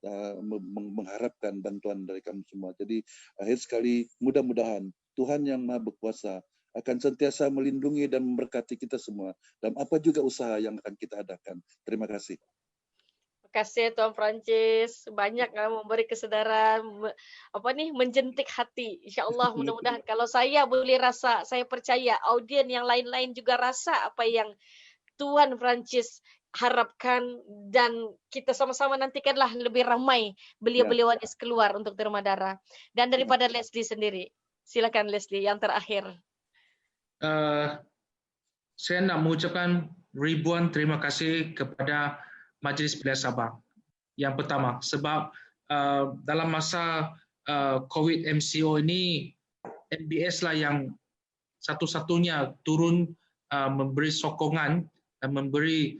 mengharapkan bantuan dari kami semua. Jadi akhir sekali, mudah-mudahan Tuhan yang Maha Berkuasa akan sentiasa melindungi dan memberkati kita semua dalam apa juga usaha yang akan kita adakan. Terima kasih. Terima kasih Tuan Francis, banyak memberi kesedaran, menjentik hati. InsyaAllah mudah-mudahan kalau saya boleh rasa, saya percaya audien yang lain-lain juga rasa apa yang Tuan Francis harapkan, dan kita sama-sama nantikanlah lebih ramai belia-belia wanis keluar untuk derma darah. Dan daripada Leslie sendiri, silakan Leslie yang terakhir. Saya nak mengucapkan ribuan terima kasih kepada Majlis Belia Sabah. Yang pertama, sebab dalam masa COVID MCO ini, MBS lah yang satu-satunya turun memberi sokongan dan memberi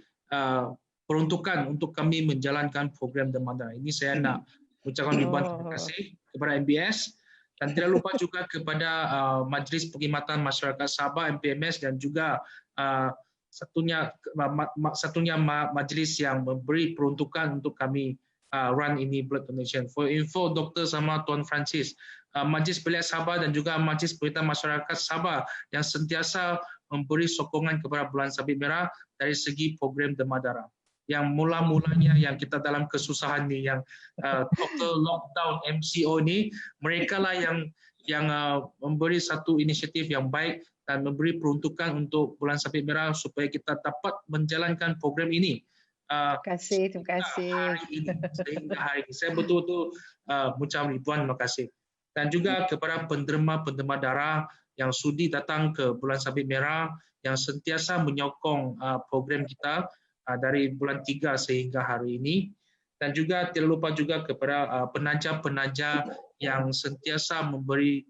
peruntukan untuk kami menjalankan program derma darah. Ini saya nak mengucapkan ribuan terima kasih kepada MBS. Dan tidak lupa juga kepada Majlis Perkhidmatan Masyarakat Sabah MPMS, dan juga satunya majlis yang memberi peruntukan untuk kami run ini blood donation. For info, Dr. sama Tuan Francis, Majlis Belia Sabah dan juga Majlis Perkhidmatan Masyarakat Sabah yang sentiasa memberi sokongan kepada Bulan Sabit Merah dari segi program derma darah. Yang mula-mulanya yang kita dalam kesusahan ni, yang total lockdown MCO ni, mereka lah yang memberi satu inisiatif yang baik dan memberi peruntukan untuk Bulan Sabit Merah supaya kita dapat menjalankan program ini. Terima kasih. Sehingga hari ini. Saya betul-betul mengucapkan ribuan terima kasih. Dan juga kepada penderma-penderma darah yang sudi datang ke Bulan Sabit Merah, yang sentiasa menyokong program kita dari bulan 3 sehingga hari ini, dan juga tidak lupa juga kepada penaja-penaja yang sentiasa memberi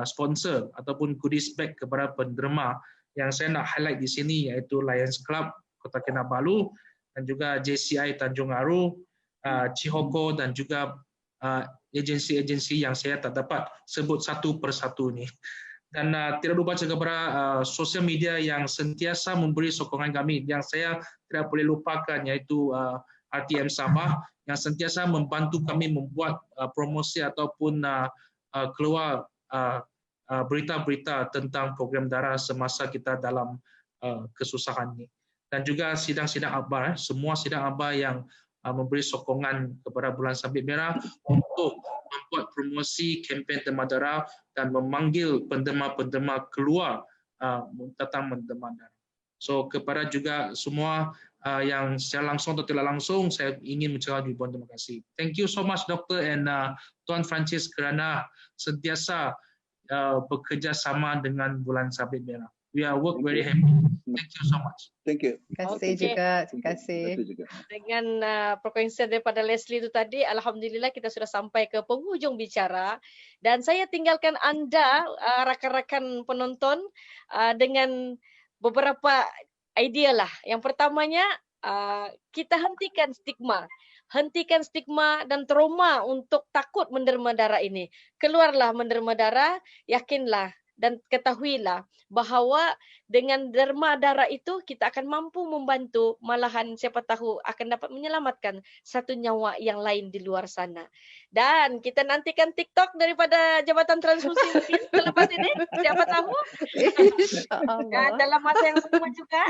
sponsor ataupun goodies bag kepada penderma. Yang saya nak highlight di sini iaitu Lions Club Kota Kinabalu, dan juga JCI Tanjung Aru, Cihoko, dan juga agensi-agensi yang saya tak dapat sebut satu persatu ni. Dan tidak lupa juga kepada sosial media yang sentiasa memberi sokongan kami, yang saya tidak boleh lupakan, iaitu RTM Sabah yang sentiasa membantu kami membuat promosi ataupun keluar berita-berita tentang program darah semasa kita dalam kesusahan ini. Dan juga sidang-sidang akhbar, semua sidang akhbar yang memberi sokongan kepada Bulan Sabit Merah untuk membuat promosi kempen derma darah dan memanggil penderma-penderma keluar datang menderma darah. So kepada juga semua yang secara langsung atau tidak langsung, saya ingin mengucapkan ribuan terima kasih. Thank you so much Dr. and Tuan Francis kerana sentiasa bekerja sama dengan Bulan Sabit Merah. we are work very happy. Thank you so much. Thank you. Terima kasih Okey. juga. Terima Terima kasih. kasih juga. Dengan perkongsian daripada Leslie itu tadi, alhamdulillah kita sudah sampai ke penghujung bicara dan saya tinggalkan anda rakan-rakan penonton dengan beberapa idea lah. Yang pertamanya kita hentikan stigma. Hentikan stigma dan trauma untuk takut menderma darah ini. Keluarlah menderma darah, yakinlah dan ketahuilah bahawa dengan derma darah itu kita akan mampu membantu, malahan siapa tahu akan dapat menyelamatkan satu nyawa yang lain di luar sana. Dan kita nantikan TikTok daripada Jabatan Transfusi mungkin selepas ini, siapa tahu. Dan dalam masa yang sama juga,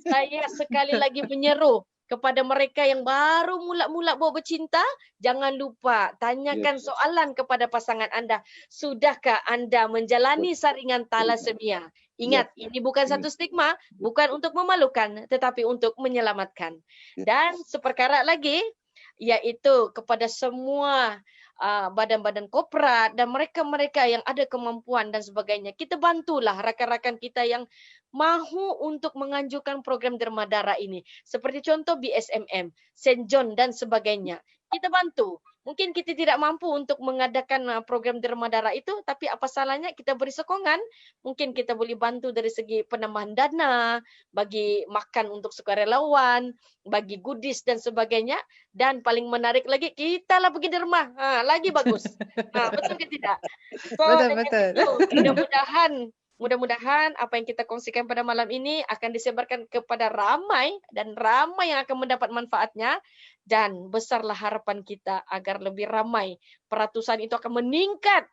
saya sekali lagi menyeru kepada mereka yang baru mula-mula bercinta, jangan lupa tanyakan soalan kepada pasangan anda. Sudahkah anda menjalani saringan thalassemia? Ingat, ini bukan satu stigma, bukan untuk memalukan, tetapi untuk menyelamatkan. Dan seperkara lagi, yaitu kepada semua badan-badan korporat dan mereka-mereka yang ada kemampuan dan sebagainya. Kita bantulah rakan-rakan kita yang mahu untuk menganjurkan program derma darah ini. Seperti contoh BSMM, St. John dan sebagainya. Kita bantu. Mungkin kita tidak mampu untuk mengadakan program derma darah itu, tapi apa salahnya kita beri sokongan. Mungkin kita boleh bantu dari segi penambahan dana, bagi makan untuk sukarelawan, bagi goodies dan sebagainya. Dan paling menarik lagi, kita lah pergi derma. Lagi bagus. Betul ke tidak? So, Betul. itu, mudah-mudahan apa yang kita kongsikan pada malam ini akan disebarkan kepada ramai dan ramai yang akan mendapat manfaatnya, dan besarlah harapan kita agar lebih ramai peratusan itu akan meningkat,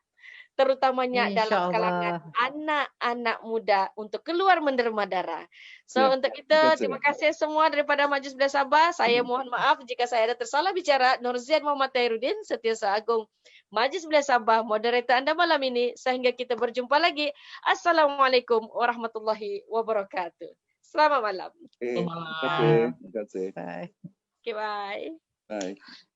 terutamanya dalam kalangan anak-anak muda untuk keluar menderma darah. So untuk itu terima kasih semua daripada Majlis Belia Sabah. Saya mohon maaf jika saya ada tersalah bicara. Nurzian Muhammad Tahiruddin, Setiausaha Agung Majlis Belia Sabah, moderator anda malam ini. Sehingga kita berjumpa lagi. Assalamualaikum warahmatullahi wabarakatuh. Selamat malam. Terima kasih. Bye. Okay, bye. Bye.